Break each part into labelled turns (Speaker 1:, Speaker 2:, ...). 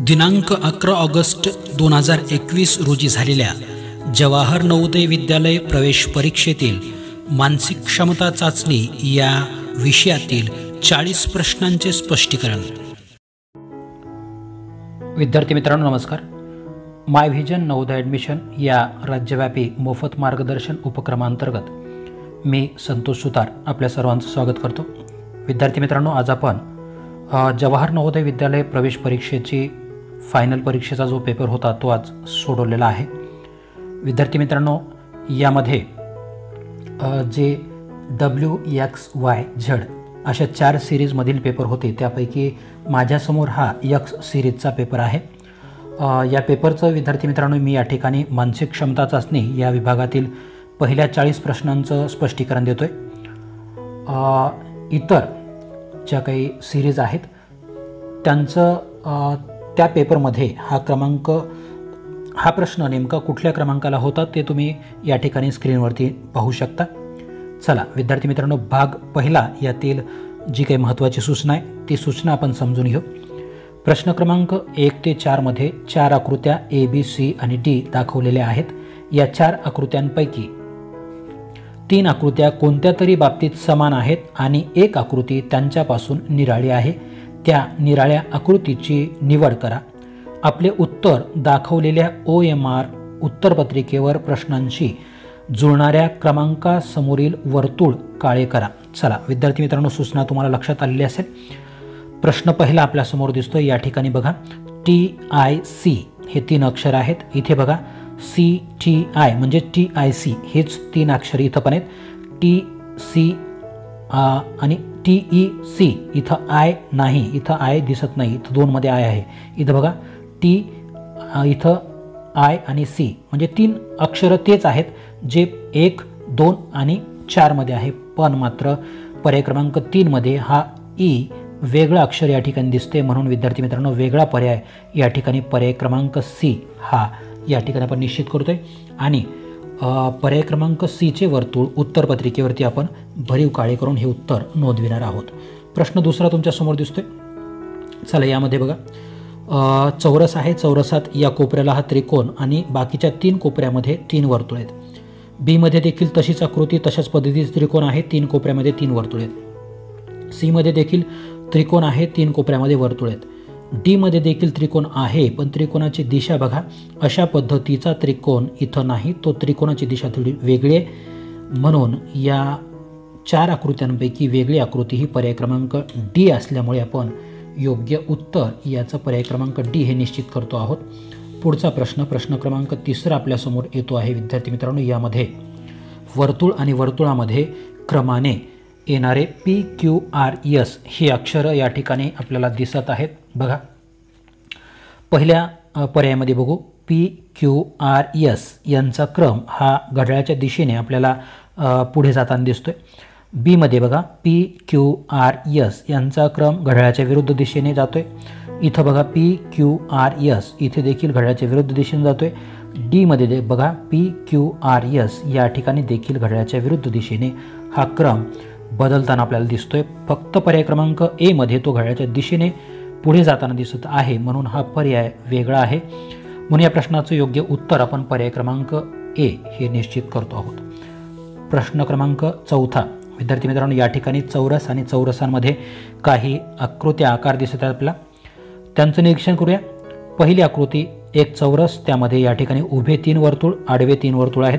Speaker 1: दिनांक 11 ऑगस्ट 2021 रोजी झालेल्या जवाहर नवोदय विद्यालय प्रवेश परीक्षेतील मानसिक क्षमता चाचणी या विषयातील 40 प्रश्नांचे स्पष्टीकरण।
Speaker 2: विद्यार्थी मित्रांनो नमस्कार। माय व्हिजन नवोदय ॲडमिशन या राज्यव्यापी मोफत मार्गदर्शन उपक्रमांतर्गत मी संतोष सुतार आपल्या सर्वांचं स्वागत करतो। विद्यार्थी मित्रांनो, आज आपण जवाहर नवोदय विद्यालय प्रवेश परीक्षेची फायनल परीक्षेचा जो पेपर होता तो आज सोडवलेला आहे। विद्यार्थी मित्रांनो, यामध्ये जे WXYZ अशा 4 सिरीजमधील पेपर होते त्यापैकी माझ्यासमोर हा X सिरीजचा पेपर आहे। या पेपरचं विद्यार्थी मित्रांनो मी या ठिकाणी मानसिक क्षमता चाचणी या विभागातील पहिल्या 40 प्रश्नांचं स्पष्टीकरण देतोय। इतर ज्या काही सिरीज आहेत त्यांचं त्या पेपरमध्ये हा प्रश्न नेमका कुठल्या क्रमांकाला होता ते तुम्ही या ठिकाणी स्क्रीनवरती पाहू शकता। चला विद्यार्थी मित्रांनो, भाग पहिला यातील जी काही महत्त्वाची सूचना आहे ती सूचना आपण समजून घेऊ। प्रश्न क्रमांक 1 ते 4 मध्ये 4 आकृत्या A, B, C आणि D दाखवलेल्या आहेत। या 4 आकृत्यांपैकी 3 आकृत्या कोणत्या तरी बाबतीत समान आहेत आणि एक आकृती त्यांच्यापासून निराळी आहे। त्या निराळ्या आकृतीची निवड करा। आपले उत्तर दाखवलेल्या OMR उत्तरपत्रिकेवर प्रश्नांशी जुळणाऱ्या क्रमांकासमोरील वर्तुळ काळे करा। चला विद्यार्थी मित्रांनो, सूचना तुम्हाला लक्षात आलेली असेल। प्रश्न पहिला आपल्या समोर दिसतोय। या ठिकाणी बघा TIC हे 3 अक्षर आहेत। इथे बघा CTI म्हणजे TIC हेच 3 अक्षर इथं पण आहेत। TC आणि TEC इथं I नाही, इथं I दिसत नाही, इथं 2 मध्ये I आहे। इथं बघा इथं I आणि C म्हणजे 3 अक्षर तेच आहेत जे 1, 2 आणि 4 मध्ये आहे। पण मात्र पर्याय क्रमांक 3 मध्ये हा E वेगळा अक्षर या ठिकाणी दिसते, म्हणून विद्यार्थी मित्रांनो वेगळा पर्याय या ठिकाणी पर्याय क्रमांक C हा या ठिकाणी आपण निश्चित करतोय आणि पर्याय क्रमांक C चे वर्तुळ उत्तरपत्रिकेवरती आपण भरीव काळे करून हे उत्तर नोंदविणार आहोत। प्रश्न दुसरा तुमच्या समोर दिसतोय। चला यामध्ये बघा चौरस आहे। चौरसात या कोपऱ्याला हा त्रिकोण आणि बाकीच्या 3 कोपऱ्यामध्ये 3 वर्तुळ आहेत। B मध्ये देखील तशीच आकृती तशाच पद्धतीचे त्रिकोण आहे, 3 कोपऱ्यामध्ये 3 वर्तुळ आहेत। C मध्ये देखील त्रिकोण आहे, 3 कोपऱ्यामध्ये वर्तुळ आहेत। D मध्ये देखील त्रिकोण आहे, पण त्रिकोणाची दिशा बघा अशा पद्धतीचा त्रिकोण इथं नाही, तो त्रिकोणाची दिशा थोडी वेगळी आहे, म्हणून या 4 आकृत्यांपैकी वेगळी आकृती ही पर्याय क्रमांक D असल्यामुळे आपण योग्य उत्तर याचा पर्याय क्रमांक D हे निश्चित करतो आहोत। पुढचा प्रश्न क्रमांक 3 आपल्यासमोर येतो आहे। विद्यार्थी मित्रांनो, यामध्ये वर्तुळ आणि वर्तुळामध्ये क्रमाने येणारे PQRS ही अक्षरं या ठिकाणी आपल्याला दिसत आहेत। बघा पहिल्या पर्यायामध्ये बघू PQRS यांचा क्रम हा घड्याळाच्या दिशेने आपल्याला पुढे जाताना दिसतोय। B मध्ये बघा PQRS यांचा क्रम घड्याळाच्या विरुद्ध दिशेने जातोय। इथं बघा PQRS इथे देखील घड्याळाच्या विरुद्ध दिशेने जातोय। D मध्ये बघा PQRS या ठिकाणी देखील घड्याळाच्या विरुद्ध दिशेने हा क्रम बदलताना आपल्याला दिसतोय। फक्त पर्याय क्रमांक A मध्ये तो घड्याळाच्या दिशेने पुढे जाताना दिसत आहे, म्हणून हा पर्याय वेगळा आहे। म्हणून या प्रश्नाचं योग्य उत्तर आपण पर्याय क्रमांक A हे निश्चित करतो आहोत। प्रश्न क्रमांक 4 विद्यार्थी मित्रांनो, या ठिकाणी चौरस आणि चौरसांमध्ये काही आकृत्या आकार दिसत आहेत आपल्याला, त्यांचं निरीक्षण करूया। पहिली आकृती एक चौरस, त्यामध्ये या ठिकाणी उभे 3 वर्तुळ आडवे 3 वर्तुळ आहेत।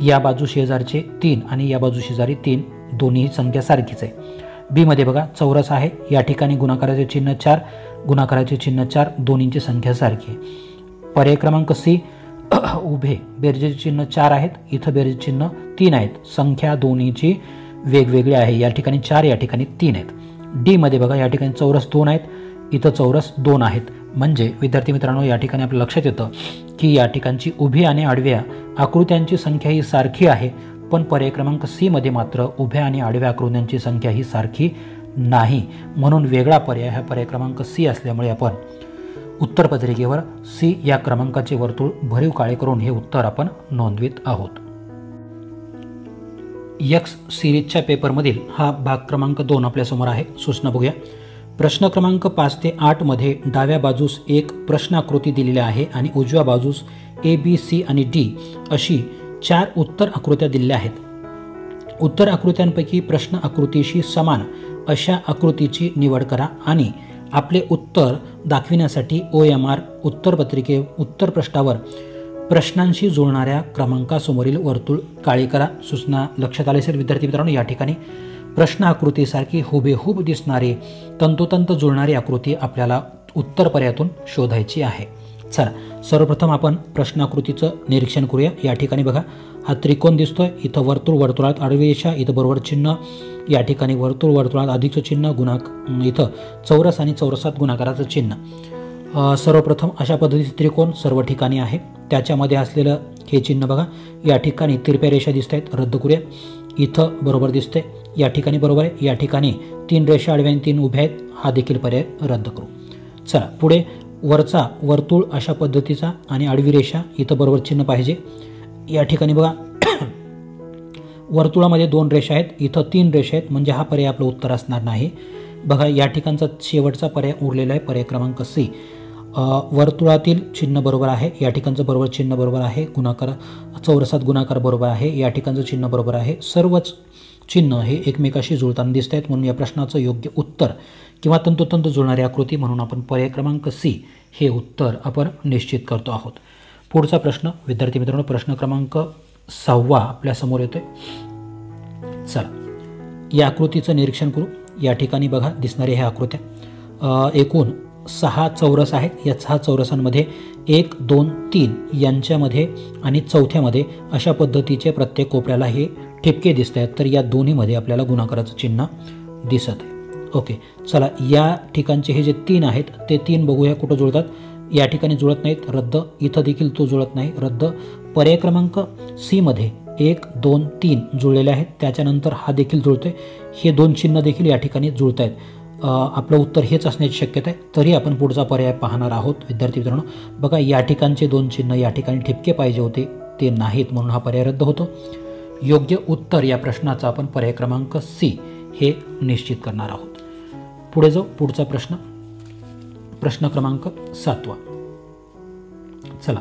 Speaker 2: या बाजू शेजारचे 3 आणि या बाजू शेजारी 3 दोन्ही संख्या सारखीच आहे। B मध्ये बघा चौरस आहे, या ठिकाणी गुणाकाराचे चिन्ह 4 गुणाकाराचे चिन्ह 4 दोन्हींची संख्या सारखी आहे। पर्याय क्रमांक C उभे बेरजेचे चिन्ह 4 आहेत, इथं बेरजेचे चिन्ह 3 आहेत, संख्या दोन्हीची वेगवेगळी आहे, या ठिकाणी 4 या ठिकाणी 3 आहेत। D मध्ये बघा या ठिकाणी चौरस 2 आहेत, इथं चौरस 2 आहेत। म्हणजे विद्यार्थी मित्रांनो या ठिकाणी आपल्याला लक्षात येतं की या ठिकाणची उभी आणि आडव्या आकृत्यांची संख्या ही सारखी आहे, पण पर्याय क्रमांक C मध्ये मात्र उभ्या आणि आडव्या आकृत्यांची संख्या ही सारखी नाही, म्हणून वेगळा पर्याय हा पर्याय क्रमांक C असल्यामुळे आपण उत्तरपत्रिकेवर C या क्रमांकाचे वर्तुळ भरीव काळे करून हे उत्तर आपण नोंदवित आहोत। X सिरीजच्या पेपरमधील हा भाग क्रमांक 2 आपल्यासमोर आहे। सूचना बघूया। प्रश्न क्रमांक 5 ते 8 मध्ये डाव्या बाजूस एक प्रश्नाकृती दिलेली आहे आणि उजव्या बाजूस ए, बी, सी आणि डी अशी 4 उत्तर आकृत्या दिलेल्या आहेत. उत्तर आकृत्यांपैकी प्रश्न आकृतीशी समान अशा आकृतीची निवड करा आणि आपले उत्तर दाखविण्यासाठी OMR उत्तरपृष्ठावर प्रश्नांशी जुळणाऱ्या क्रमांकासमोरील वर्तुळ काळे करा. सूचना लक्षात आली असेल विद्यार्थी मित्रांनो. या ठिकाणी प्रश्न आकृतीसारखी हुबेहूब दिसणारी तंतोतंत जुळणारी आकृती आपल्याला उत्तर पर्यायातून शोधायची आहे. चला सर्वप्रथम आपण प्रश्नाकृतीचं निरीक्षण करूया. या ठिकाणी बघा, हा त्रिकोण दिसतोय, इथं वर्तुळात आडवी रेषा, इथं बरोबर चिन्ह, या ठिकाणी वर्तुळात अधिकचं चिन्ह, इथं चौरस आणि चौरसात गुणाकाराचं चिन्ह. सर्वप्रथम अशा पद्धतीचे त्रिकोण सर्व ठिकाणी आहे. त्याच्यामध्ये असलेलं हे चिन्ह बघा, या ठिकाणी तिरप्या रेषा दिसत आहेत, रद्द करूया. इथं बरोबर दिसते, या ठिकाणी बरोबर आहे, या ठिकाणी 3 रेषा आडव्या आणि 3 उभ्या आहेत, हा देखील पर्याय रद्द करू. चला पुढे वरचा वर्तुळ अशा पद्धतीचा आणि आडवी रेषा, इथं बरोबर चिन्ह पाहिजे. या ठिकाणी बघा वर्तुळामध्ये 2 रेषा आहेत, इथं 3 रेषा आहेत, म्हणजे हा पर्याय आपलं उत्तर असणार नाही. बघा या ठिकाणचा शेवटचा पर्याय उरलेला आहे, पर्याय क्रमांक C. वर्तुळातील चिन्ह बरोबर आहे, या ठिकाणचं बरोबर चिन्ह बरोबर आहे, चौरसात गुणाकार बरोबर आहे, या ठिकाणचं चिन्ह बरोबर आहे. सर्वच चिन्ह हे एकमेकाशी जुळताना दिसत आहेत, म्हणून या प्रश्नाचं योग्य उत्तर किंवा तंतोतंत जुळणारी आकृती म्हणून आपण पर्याय क्रमांक C हे उत्तर आपण निश्चित करतो आहोत. पुढचा प्रश्न विद्यार्थी मित्रांनो, प्रश्न क्रमांक 6 आपल्यासमोर येतोय. चला या आकृतीचं निरीक्षण करू. या ठिकाणी बघा दिसणाऱ्या ह्या आकृत्या एकूण 6 चौरस आहेत. या 6 चौरसांमध्ये 1, 2, 3 यांच्यामध्ये आणि चौथ्यामध्ये अशा पद्धतीचे प्रत्येक कोपऱ्याला हे ठिपके दिसत आहेत. तर या दोन्हीमध्ये आपल्याला गुणाकाराचं चिन्ह दिसत आहे. ओके, चला या ठिकाणचे हे जे 3 आहेत ते 3 बघूया कुठं जुळतात. या ठिकाणी जुळत नाहीत, रद्द. इथं देखील तो जुळत नाही, रद्द. पर्याय क्रमांक C मध्ये 1, 2, 3 जुळलेले आहेत, त्याच्यानंतर हा देखील जुळतोय. हे 2 चिन्ह देखील या ठिकाणी जुळत आहेत. आपलं उत्तर हेच असण्याची शक्यता आहे. तरी आपण पुढचा पर्याय पाहणार आहोत विद्यार्थी मित्रांनो. बघा या ठिकाणचे 2 चिन्ह या ठिकाणी ठिपके पाहिजे होते, ते नाहीत, म्हणून हा पर्याय रद्द होतो. योग्य उत्तर या प्रश्नाचा आपण पर्याय क्रमांक C हे निश्चित करणार आहोत. पुढे जाऊ. पुढचा प्रश्न क्रमांक 7. चला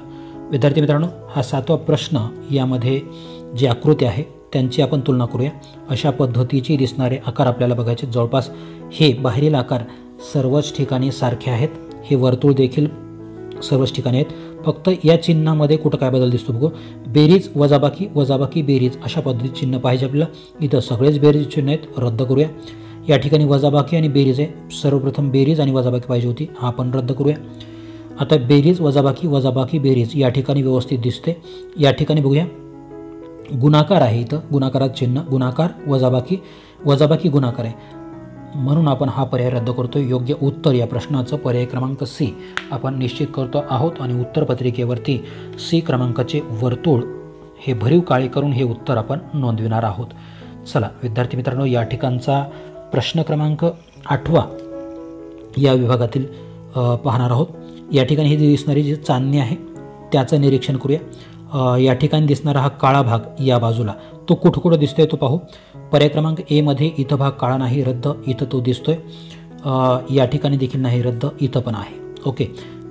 Speaker 2: विद्यार्थी मित्रांनो, हा 7वा प्रश्न, यामध्ये जी आकृती आहे त्यांची आपण तुलना करूया. अशा पद्धतीचे दिसणारे आकार आपल्याला बघायचे. जवळपास हे बाहेरील आकार सर्वच ठिकाणी सारखे आहेत. हे वर्तुळ देखील सर्वच ठिकाणी आहेत. फक्त या चिन्हामध्ये कुठं काय बदल दिसतो बघू. बेरीज वजाबाकी, वजाबाकी बेरीज अशा पद्धतीचे चिन्ह पाहिजे आपल्याला. इथं सगळेच बेरीज चिन्ह आहेत, रद्द करूया. या ठिकाणी वजाबाकी आणि बेरीज आहे. सर्वप्रथम बेरीज आणि वजाबाकी पाहिजे होती, हा आपण रद्द करूया. आता बेरीज वजाबाकी, वजाबाकी बेरीज या ठिकाणी व्यवस्थित दिसते. या ठिकाणी बघूया गुणाकार आहे, इथं गुणाकारात चिन्ह, गुणाकार वजाबाकी, वजाबाकी गुणाकार आहे, म्हणून आपण हा पर्याय रद्द करतो. योग्य उत्तर या प्रश्नाचं पर्याय क्रमांक C आपण निश्चित करतो आहोत आणि उत्तरपत्रिकेवरती C क्रमांकाचे वर्तुळ हे भरीव काळे करून हे उत्तर आपण नोंदविणार आहोत. चला विद्यार्थी मित्रांनो, या ठिकाणचा प्रश्न क्रमांक 8 या विभागातील पाहणार आहोत. या ठिकाणी ही दिसणारी जी चांदणी आहे त्याचं निरीक्षण करूया. या ठिकाणी दिसणारा हा काळा भाग या बाजूला तो कुठं दिसतोय तो पाहू. पर्याय क्रमांक A मध्ये इथं भाग काळा नाही, रद्द. इथं तो दिसतोय, या ठिकाणी देखील नाही, रद्द. इथं पण आहे. ओके,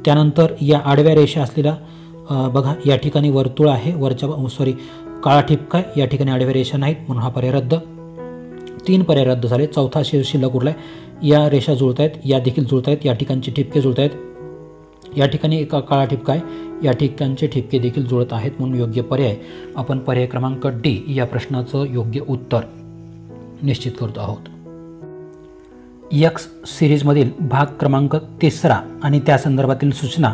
Speaker 2: त्यानंतर या आडव्या रेषा असलेला बघा या ठिकाणी वर्तुळ आहे, काळा ठिपका आहे, या ठिकाणी आडव्या रेषा नाहीत, म्हणून हा पर्याय रद्द. 3 पर्याय रद्द झाले. चौथा शिल्लक उरलाय. या रेषा जुळत आहेत, या देखील जुळत आहेत, या ठिकाणचे ठिपके जुळत आहेत, या ठिकाणी एक काळा ठिपका आहे, या ठिकाणचे ठिपके देखील जुळत आहेत, म्हणून योग्य पर्याय आपण पर्याय क्रमांक D या प्रश्नाचं योग्य उत्तर निश्चित करतो आहोत. X सिरीजमधील भाग क्रमांक 3 आणि त्या संदर्भातील सूचना.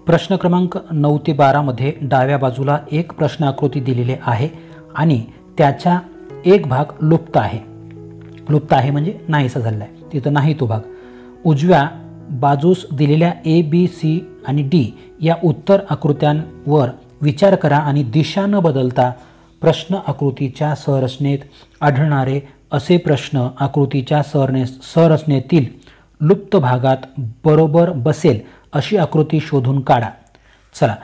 Speaker 2: प्रश्न क्रमांक 9 ते 12 मध्ये डाव्या बाजूला एक प्रश्न आकृती दिलेली आहे आणि त्याचा एक भाग लुप्त आहे. लुप्त आहे म्हणजे नाहीसा झालेला आहे, तिथं नाही तो भाग. उजव्या बाजूस दिलेल्या A, B, C आणि D या उत्तर आकृत्यांवर विचार करा आणि दिशा न बदलता प्रश्न आकृतीच्या संरचनेत आढळणारे असे प्रश्न आकृतीच्या संरचनेतील लुप्त भागात बरोबर बसेल अशी आकृती शोधून काढा. चला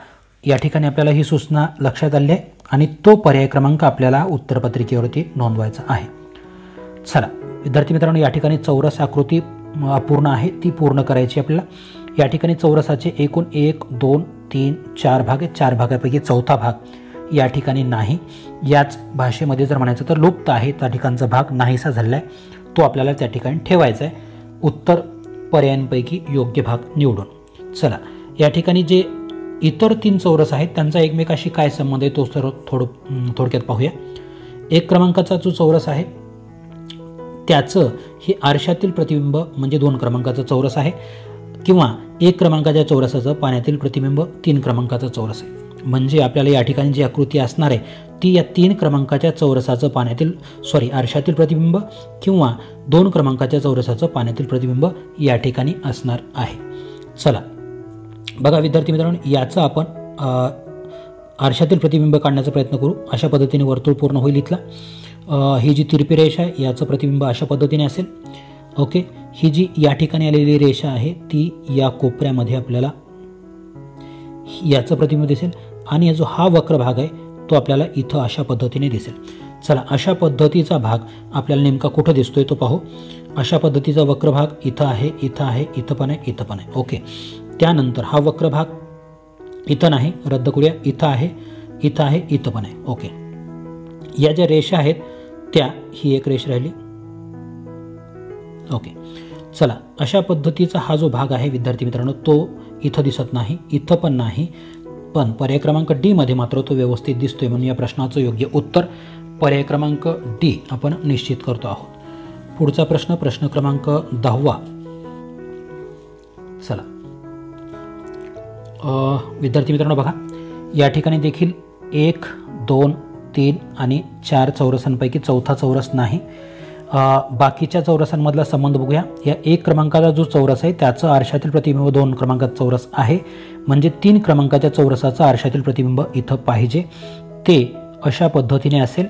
Speaker 2: या ठिकाणी आपल्याला ही सूचना लक्षात आली आहे आणि तो पर्याय क्रमांक आपल्याला उत्तरपत्रिकेवरती नोंदवायचा आहे. चला विद्यार्थी मित्रांनो, या ठिकाणी चौरस आकृती अपूर्ण आहे ती पूर्ण करायची आपल्याला. या ठिकाणी चौरसाचे एकूण 1 2 3 4 भाग आहे. 4 भागापैकी चौथा भाग या ठिकाणी नाही. याच भाषेमध्ये जर म्हणायचं तर लुप्त आहे, त्या ठिकाणचा भाग नाहीसा झालेला आहे, तो आपल्याला त्या ठिकाणी ठेवायचा आहे उत्तर पर्यायांपैकी योग्य भाग निवडून. चला, या ठिकाणी जे इतर 3 चौरस आहेत त्यांचा एकमेकाशी काय संबंध आहे तो सर्व थोडक्यात पाहूया. 1 क्रमांकाचा जो चौरस आहे त्याचं हे आरशातील प्रतिबिंब म्हणजे 2 क्रमांकाचा चौरस आहे, किंवा 1 क्रमांकाच्या चौरसाचं पाण्यातील प्रतिबिंब 3 क्रमांकाचा चौरस आहे. म्हणजे आपल्याला या ठिकाणी जी आकृती असणार आहे ती या 3 क्रमांकाच्या चौरसाचं आरशातील प्रतिबिंब किंवा 2 क्रमांकाच्या चौरसाचं पाण्यातील प्रतिबिंब या ठिकाणी असणार आहे. चला बघा विद्यार्थी मित्रांनो, याचं आपण आरशातील प्रतिबिंब काढण्याचा प्रयत्न करू. अशा पद्धतीने वर्तुळ पूर्ण होईल इथला. ही जी तिरपी रेषा आहे याचं प्रतिबिंब अशा पद्धतीने असेल. ओके, ही जी या ठिकाणी आलेली रेषा आहे ती या कोपऱ्यामध्ये आपल्याला याचं प्रतिबिंब दिसेल, आणि जो हा वक्र भाग आहे तो आपल्याला इथं अशा पद्धतीने दिसेल. चला, अशा पद्धतीचा भाग आपल्याला नेमका कुठं दिसतोय तो पाहू. अशा पद्धतीचा वक्र भाग इथं आहे, इथं आहे, इथं पण आहे, इथं पण आहे. ओके, त्यानंतर हा वक्र भाग इथं नाही, रद्द करूया, इथं आहे, इथं आहे, इथं पण आहे. ओके, या ज्या रेषा आहेत त्या ही एक रेषा राहिली. ओके, चला, अशा पद्धतीचा हा जो भाग आहे विद्यार्थी मित्रांनो तो इथं दिसत नाही, इथं पण नाही, पण पर्याय क्रमांक डी मध्ये मात्र तो व्यवस्थित दिसतोय, म्हणून या प्रश्नाचं योग्य उत्तर पर्याय क्रमांक डी आपण निश्चित करतो आहोत. पुढचा प्रश्न क्रमांक 10. चला विद्यार्थी मित्रांनो बघा, या ठिकाणी देखील 1 2 3 आणि 4 चौरसांपैकी चौथा चौरस नाही. बाकीच्या चौरसांमधला संबंध बघूया. या 1 क्रमांकाचा जो चौरस आहे त्याचं आरशातील प्रतिबिंब 2 क्रमांकाचा चौरस आहे, म्हणजे 3 क्रमांकाच्या चौरसाचं आरशातील प्रतिबिंब इथं पाहिजे. ते अशा पद्धतीने असेल.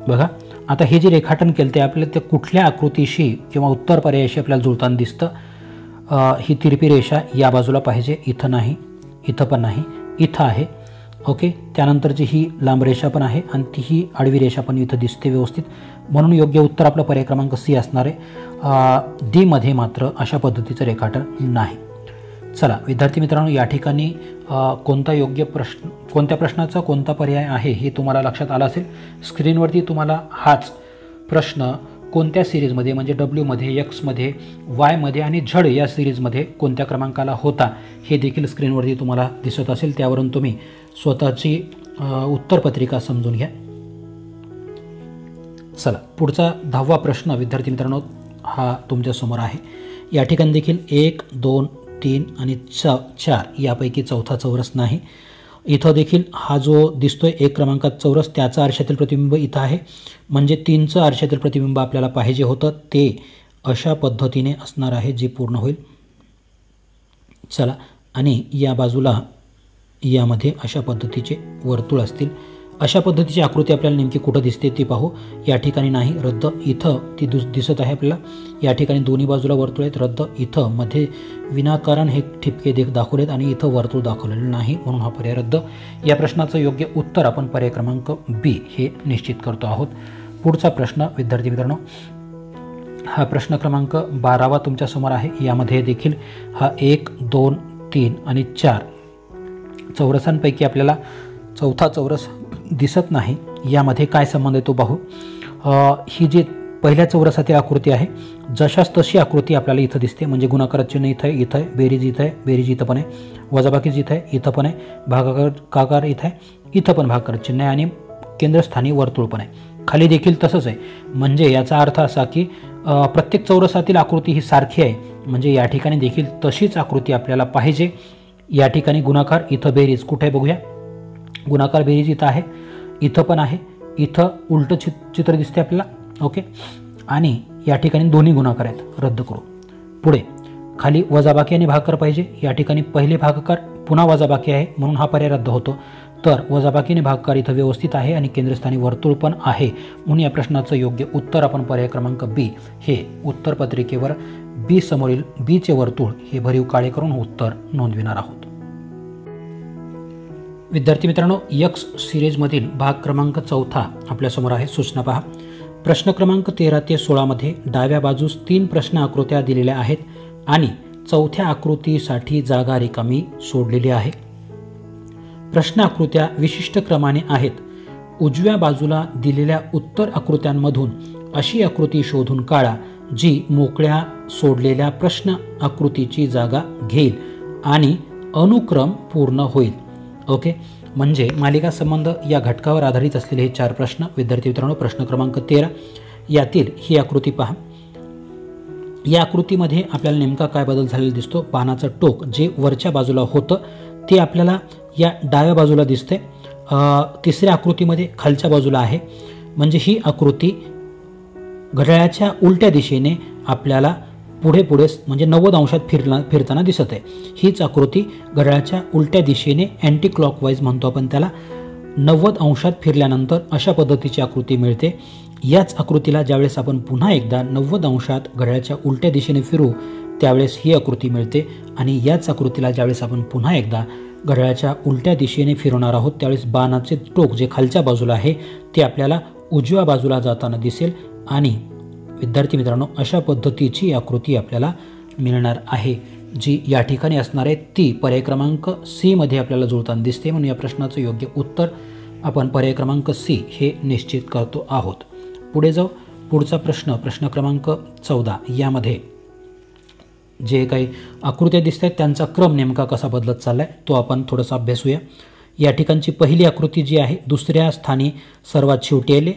Speaker 2: बघा, आता हे जे रेखाटन केलं ते आपल्याला ते कुठल्या आकृतीशी किंवा उत्तर पर्यायाशी आपल्याला जुळताना दिसतं. ही तिरपी रेषा या बाजूला पाहिजे, इथं नाही, इथं पण नाही, इथं आहे. ओके, त्यानंतरची ही लांब रेषा पण आहे आणि ती ही आडवी रेषा पण इथं दिसते व्यवस्थित, म्हणून योग्य उत्तर आपलं पर्याय क्रमांक सी असणार आहे. डी मध्ये मात्र अशा पद्धतीचं रेखाटन नाही. चला विद्यार्थी मित्रांनो, या ठिकाणी कोणत्या प्रश्नाचा कोणता पर्याय आहे हे तुम्हाला लक्षात आलं असेल. स्क्रीनवरती तुम्हाला हाच प्रश्न कोणत्या सिरीजमध्ये म्हणजे डब्ल्यूमध्ये, एक्समध्ये, वायमध्ये आणि झड या सिरीजमध्ये कोणत्या क्रमांकाला होता हे देखील स्क्रीनवरती तुम्हाला दिसत असेल. त्यावरून तुम्ही स्वतःची उत्तरपत्रिका समजून घ्या. चला, पुढचा 10वा प्रश्न विद्यार्थी मित्रांनो हा तुमच्यासमोर आहे. या ठिकाणी देखील 1 2 3 आणि 4 यापैकी चौथा चौरस नाही. इथं देखील हा जो दिसतोय 1 क्रमांकाचा चौरस त्याचा आरशातील प्रतिबिंब इथं आहे, म्हणजे 3चं आरशातील प्रतिबिंब आपल्याला पाहिजे होतं ते अशा पद्धतीने असणार आहे जे पूर्ण होईल. चला, आणि या बाजूला यामध्ये अशा पद्धतीचे वर्तुळ असतील. अशा पद्धतीची आकृती आपल्याला नेमकी कुठं दिसते ती पाहू. या ठिकाणी नाही, रद्द, इथं ती दिसत आहे आपल्याला. या ठिकाणी दोन्ही बाजूला वर्तुळ आहेत, रद्द, इथं मध्ये विनाकारण हे ठिपके दाखवलेत आणि इथं वर्तुळ दाखवलेलं नाही, म्हणून हा पर्याय रद्द. या प्रश्नाचं योग्य उत्तर आपण पर्याय क्रमांक बी हे निश्चित करतो आहोत. पुढचा प्रश्न विद्यार्थी मित्रांनो हा प्रश्न क्रमांक 12वा तुमच्यासमोर आहे. यामध्ये देखील हा 1 2 3 आणि 4 चौरसांपैकी आपल्याला चौथा चौरस दिसत नाही. यामध्ये काय संबंध आहे तो पाहू. ही जी पहिल्या चौरसातील आकृती आहे जशाच तशी आकृती आपल्याला इथं दिसते, म्हणजे गुणाकार चिन्ह इथं आहे, इथं आहे, बेरीज इथं आहे, बेरीज इथं पण आहे, वजाबाकी इथं आहे, इथं पण आहे, भागाकार इथं आहे, इथं पण भागाकार चिन्ह आहे आणि केंद्रस्थानी वर्तुळ पण आहे. खाली देखील तसंच आहे. म्हणजे याचा अर्थ असा की प्रत्येक चौरसातील आकृती ही सारखी आहे, म्हणजे या ठिकाणी देखील तशीच आकृती आपल्याला पाहिजे. या ठिकाणी गुणाकार, इथं बेरीज, कुठे आहे बघूया. गुणाकार बेरीज इथं आहे, इथं पण आहे, इथं उलटं चित्र दिसते आपल्याला. ओके, आणि या ठिकाणी दोन्ही गुणाकार आहेत, रद्द करू. पुढे खाली वजाबाकी आणि भागाकार पाहिजे. या ठिकाणी पहिले भागाकार पुन्हा वजाबाकी आहे, म्हणून हा पर्याय रद्द होतो. तर वजाबाकी आणि भागाकार इथं व्यवस्थित आहे आणि केंद्रस्थानी वर्तुळ पण आहे, म्हणून या प्रश्नाचं योग्य उत्तर आपण पर्याय क्रमांक बी हे उत्तरपत्रिकेवर बी समोरील बीचे वर्तुळ हे भरीव काळे करून उत्तर नोंदविणार आहोत. विद्यार्थी मित्रांनो, यक्स सिरीजमधील भाग क्रमांक 4 आपल्यासमोर आहे. सूचना पहा. प्रश्न क्रमांक 13 ते 16 मध्ये डाव्या बाजूस 3 प्रश्न आकृत्या दिलेल्या आहेत आणि चौथ्या आकृतीसाठी जागा रिकामी सोडलेली आहे. प्रश्न आकृत्या विशिष्ट क्रमाने आहेत. उजव्या बाजूला दिलेल्या उत्तर आकृत्यांमधून अशी आकृती शोधून काढा जी मोकळ्या सोडलेल्या प्रश्न आकृतीची जागा घेईल आणि अनुक्रम पूर्ण होईल. ओके, म्हणजे मालिका संबंध या घटकावर आधारित असलेले हे 4 प्रश्न. विद्यार्थी मित्रांनो, प्रश्न क्रमांक 13 यातील ही आकृती पहा. या आकृतीमध्ये आपल्याला नेमका काय बदल झालेला दिसतो? बाणाचं टोक जे वरच्या बाजूला होतं ते आपल्याला या डाव्या बाजूला दिसते. तिसऱ्या आकृतीमध्ये खालच्या बाजूला आहे. म्हणजे ही आकृती घड्याळाच्या उलट्या दिशेने आपल्याला पुढे म्हणजे 90 अंशात फिरताना दिसत आहे. हीच आकृती घड्याळाच्या उलट्या दिशेने अँटी क्लॉकवाईज म्हणतो आपण त्याला. 90 अंशात फिरल्यानंतर अशा पद्धतीची आकृती मिळते. याच आकृतीला ज्यावेळेस आपण पुन्हा एकदा 90 अंशात घड्याळाच्या उलट्या दिशेने फिरू त्यावेळेस ही आकृती मिळते. आणि याच आकृतीला ज्यावेळेस आपण पुन्हा एकदा घड्याळाच्या उलट्या दिशेने फिरवणार आहोत त्यावेळेस बाणाचे टोक जे खालच्या बाजूला आहे ते आपल्याला उजव्या बाजूला जाताना दिसेल. आणि विद्यार्थी मित्रांनो, अशा पद्धतीची आकृती आपल्याला मिळणार आहे जी या ठिकाणी असणार आहे. ती पर्याय क्रमांक सी मध्ये आपल्याला जुळताना दिसते. म्हणून या प्रश्नाचं योग्य उत्तर आपण पर्याय क्रमांक सी हे निश्चित करतो आहोत. पुढे जाऊ. पुढचा प्रश्न क्रमांक 14 यामध्ये जे काही आकृत्या दिसत आहेत त्यांचा क्रम नेमका कसा बदलत चालला आहे तो आपण थोडासा अभ्यासूया. या ठिकाणची पहिली आकृती जी आहे दुसऱ्या स्थानी सर्वात शेवटी आले.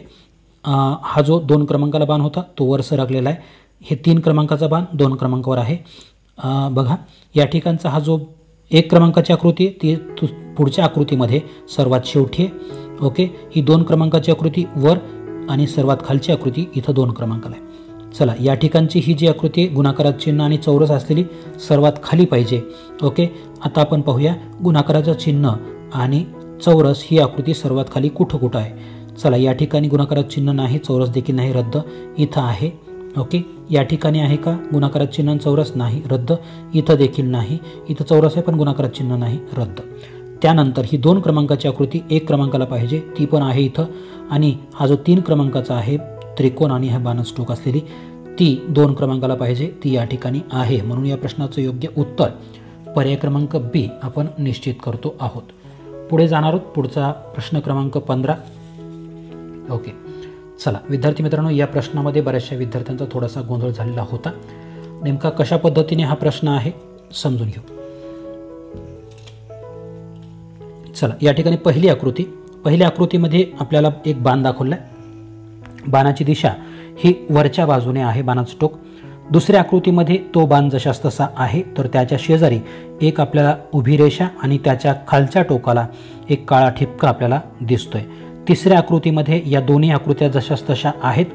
Speaker 2: हा जो 2 क्रमांकाला बाण होता तो वर सरकलेला आहे. हे 3 क्रमांकाचा बाण 2 क्रमांकावर आहे. बघा, या ठिकाणचा हा जो 1 क्रमांकाची आकृती ती पुढच्या आकृतीमध्ये सर्वात शेवटी आहे. ओके, ही 2 क्रमांकाची आकृती वर आणि सर्वात खालची आकृती इथं 2 क्रमांकाला आहे. चला, या ठिकाणची ही जी आकृती गुणाकाराचं चिन्ह आणि चौरस असलेली सर्वात खाली पाहिजे. ओके, आता आपण पाहूया गुणाकाराचं चिन्ह आणि चौरस ही आकृती सर्वात खाली कुठं आहे. चला, या ठिकाणी गुणाकाराचं चिन्ह नाही, चौरस देखील नाही, रद्द. इथं आहे. ओके, या ठिकाणी आहे का गुणाकाराचं चिन्ह आणि चौरस? नाही, रद्द. इथं देखील नाही. इथं चौरस आहे पण गुणाकाराचं चिन्ह नाही, रद्द. त्यानंतर ही 2 क्रमांकाची आकृती 1 क्रमांकाला पाहिजे, ती पण आहे इथं. आणि हा जो 3 क्रमांकाचा आहे त्रिकोण आणि हा बाणाचं टोक असलेली ती 2 क्रमांकाला पाहिजे, ती या ठिकाणी आहे. म्हणून या प्रश्नाचं योग्य उत्तर पर्याय क्रमांक बी आपण निश्चित करतो आहोत. पुढे जाणार आहोत. पुढचा प्रश्न क्रमांक 15. ओके, चला विद्यार्थी मित्रांनो, या प्रश्नामध्ये बऱ्याचशा विद्यार्थ्यांचा थोडासा गोंधळ झालेला होता. नेमका कशा पद्धतीने हा प्रश्न आहे समजून घेऊ. चला, या ठिकाणी पहिल्या आकृतीमध्ये आपल्याला एक बाण दाखवलाय. बाणाची दिशा ही वरच्या बाजूने आहे, बाणाचं टोक. दुसऱ्या आकृतीमध्ये तो बाण जशास तसा आहे, तर त्याच्या शेजारी एक आपल्याला उभी रेषा आणि त्याच्या खालच्या टोकाला एक काळा ठिपका आपल्याला दिसतोय. तिसऱ्या आकृतीमध्ये या दोन्ही आकृत्या जशास तशा आहेत,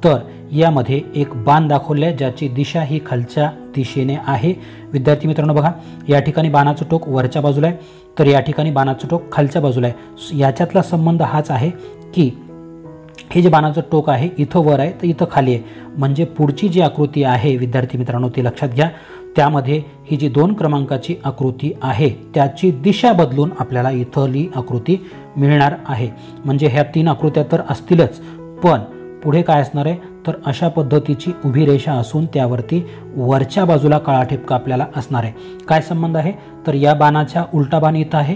Speaker 2: तर यामध्ये एक बाण दाखवले ज्याची दिशा ही खालच्या दिशेने आहे. विद्यार्थी मित्रांनो बघा, या ठिकाणी बाणाचं टोक वरच्या बाजूला आहे, तर या ठिकाणी बाणाचं टोक खालच्या बाजूला आहे. याच्यातला संबंध हाच आहे की हे जे बाणाचं टोक आहे इथं वर आहे तर इथं खाली आहे. म्हणजे पुढची जी आकृती आहे विद्यार्थी मित्रांनो ती लक्षात घ्या. त्यामध्ये ही जी 2 क्रमांकाची आकृती आहे त्याची दिशा बदलून आपल्याला इथली आकृती मिळणार आहे. म्हणजे ह्या 3 आकृत्या तर असतीलच, पण पुढे काय असणार आहे तर अशा पद्धतीची उभी रेषा असून त्यावरती वरच्या बाजूला काळा ठिपका आपल्याला असणार आहे. काय संबंध आहे तर या बाणाच्या उलटा बाण इथं आहे,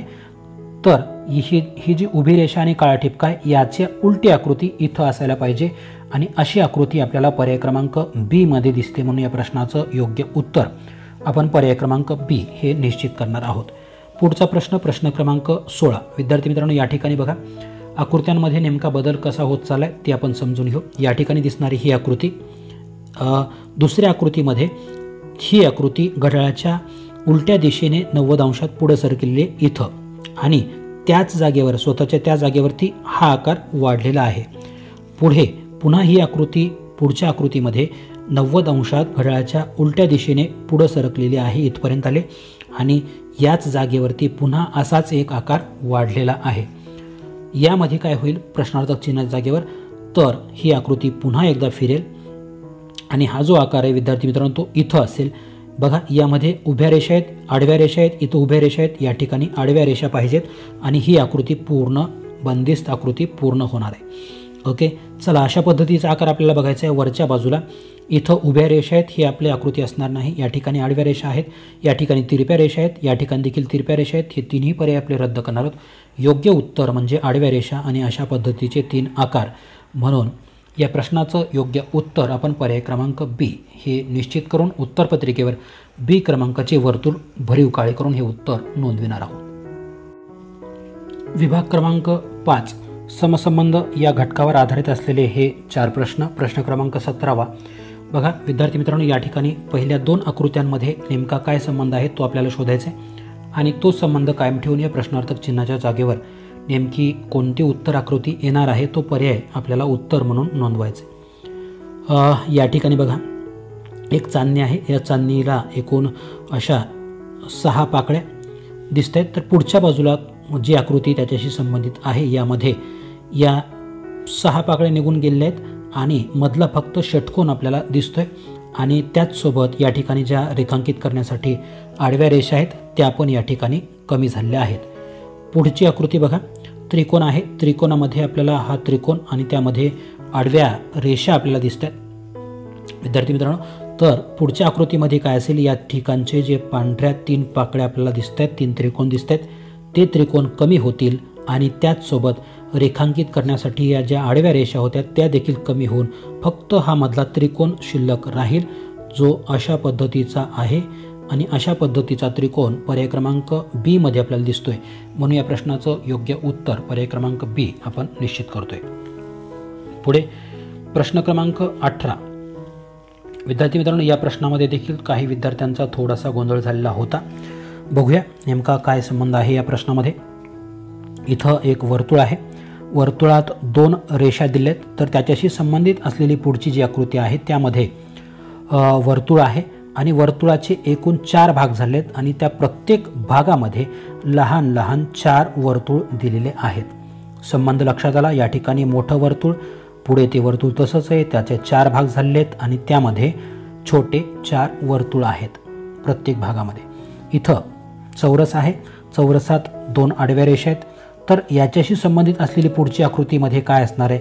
Speaker 2: तर ही जी उभी रेषा आणि काळा ठिपका आहे याची उलटी आकृती इथं असायला पाहिजे. आणि अशी आकृती आपल्याला पर्याय क्रमांक बी मध्ये दिसते. म्हणून या प्रश्नाचं योग्य उत्तर आपण पर्याय क्रमांक बी हे निश्चित करणार आहोत. पुढचा प्रश्न क्रमांक 16. विद्यार्थी मित्रांनो, या ठिकाणी बघा आकृत्यांमध्ये नेमका बदल कसा होत चाललाय ते आपण समजून घेऊ. या ठिकाणी दिसणारी ही आकृती, दुसऱ्या आकृतीमध्ये ही आकृती घड्याळाच्या उलट्या दिशेने 90 अंशात पुढे सरकलेली इथं, आणि त्याच जागेवर स्वतःच्या त्या जागेवरती हा आकार वाढलेला आहे. पुन्हा ही आकृती पुढच्या आकृतीमध्ये 90 अंशात घड्याळाच्या उलट्या दिशेने पुढे सरकलेली आहे, इथपर्यंत आले, आणि याच जागेवरती पुन्हा असाच एक आकार वाढलेला आहे. यामध्ये काय होईल प्रश्नार्थक चिन्हाच्या जागेवर, तर ही आकृती पुन्हा एकदा फिरेल आणि हा जो आकार आहे विद्यार्थी मित्रांनो तो इथं असेल. बघा, यामध्ये उभ्या रेषा आहेत, आडव्या रेषा आहेत, इथं उभ्या रेषा आहेत, या ठिकाणी आडव्या रेषा पाहिजेत आणि ही आकृती पूर्ण बंदिस्त आकृती पूर्ण होणार आहे. ओके, चला अशा पद्धतीचा आकार आपल्याला बघायचा आहे. वरच्या बाजूला इथं उभ्या रेषा आहेत, ही आपली आकृती असणार नाही. या ठिकाणी आडव्या रेषा आहेत, या ठिकाणी तिरप्या रेषा आहेत, या ठिकाणी देखील तिरप्या रेषा आहेत. हे तिन्ही पर्याय आपले रद्द करणार आहोत. योग्य उत्तर म्हणजे आडव्या रेषा आणि अशा पद्धतीचे 3 आकार. म्हणून या प्रश्नाचं योग्य उत्तर आपण पर्याय क्रमांक बी हे निश्चित करून उत्तरपत्रिकेवर बी क्रमांकाचे वर्तुळ भरीव काळे करून हे उत्तर नोंदविणार आहोत. विभाग क्रमांक 5 समसंबंध या घटकावर आधारित असलेले हे 4 प्रश्न. प्रश्न क्रमांक 17 बघा विद्यार्थी मित्रांनो, या ठिकाणी पहिल्या 2 आकृत्यांमध्ये नेमका काय संबंध आहे तो आपल्याला शोधायचा आहे आणि तो संबंध कायम ठेवून या प्रश्नार्थक चिन्हाच्या जागेवर नेमकी कोणती उत्तर आकृती येणार आहे तो पर्याय आपल्याला उत्तर म्हणून नोंदवायचा. या ठिकाणी बघा एक चांदणी आहे, या चांदणीला एकूण अशा 6 पाकळ्या दिसत आहेत. तर पुढच्या बाजूला जी आकृती त्याच्याशी संबंधित आहे यामध्ये या 6 पाकळ्या निघून गेलेल्या आहेत आणि मधला फक्त षटकोन आपल्याला दिसतोय आणि त्याचसोबत या ठिकाणी ज्या रेखांकित करण्यासाठी आडव्या रेषा आहेत त्या पण या ठिकाणी कमी झालेल्या आहेत. पुढची आकृती बघा, त्रिकोण आहे. त्रिकोणामध्ये आपल्याला हा त्रिकोण आणि त्यामध्ये आडव्या रेषा आपल्याला दिसत आहेत विद्यार्थी मित्रांनो. तर पुढच्या आकृतीमध्ये काय असेल, या ठिकाणचे जे पांढऱ्या 3 पाकळ्या आपल्याला दिसत आहेत, 3 त्रिकोण दिसत आहेत, ते त्रिकोण कमी होतील आणि त्याचसोबत रेखांकित करण्यासाठी या ज्या आडव्या रेषा होत्या त्या देखील कमी होऊन फक्त हा मधला त्रिकोण शिल्लक राहील जो अशा पद्धतीचा आहे आणि अशा पद्धतीचा त्रिकोण पर्याय क्रमांक बी मध्ये आपल्याला दिसतोय. म्हणून या प्रश्नाचं योग्य उत्तर पर्याय क्रमांक बी आपण निश्चित करतोय. पुढे प्रश्न क्रमांक 18 विद्यार्थी मित्रांनो, या प्रश्नामध्ये देखील काही विद्यार्थ्यांचा थोडासा गोंधळ झालेला होता. बघूया नेमका काय संबंध आहे या प्रश्नामध्ये. इथं एक वर्तुळ आहे, वर्तुळात 2 रेषा दिलेत. तर त्याच्याशी संबंधित असलेली पुढची जी आकृती आहे त्यामध्ये वर्तुळ आहे आणि वर्तुळाचे एकूण 4 भाग झालेत आणि त्या प्रत्येक भागामध्ये लहान लहान 4 वर्तुळ दिलेले आहेत. संबंध लक्षात आला. या ठिकाणी मोठं वर्तुळ, पुढे ते वर्तुळ तसंच आहे, त्याचे 4 भाग झालेले आहेत आणि त्यामध्ये छोटे 4 वर्तुळ आहेत प्रत्येक भागामध्ये. इथं चौरस आहे, चौरसात 2 आडव्या रेषा आहेत. तर याच्याशी संबंधित असलेली पुढची आकृतीमध्ये काय असणार आहे,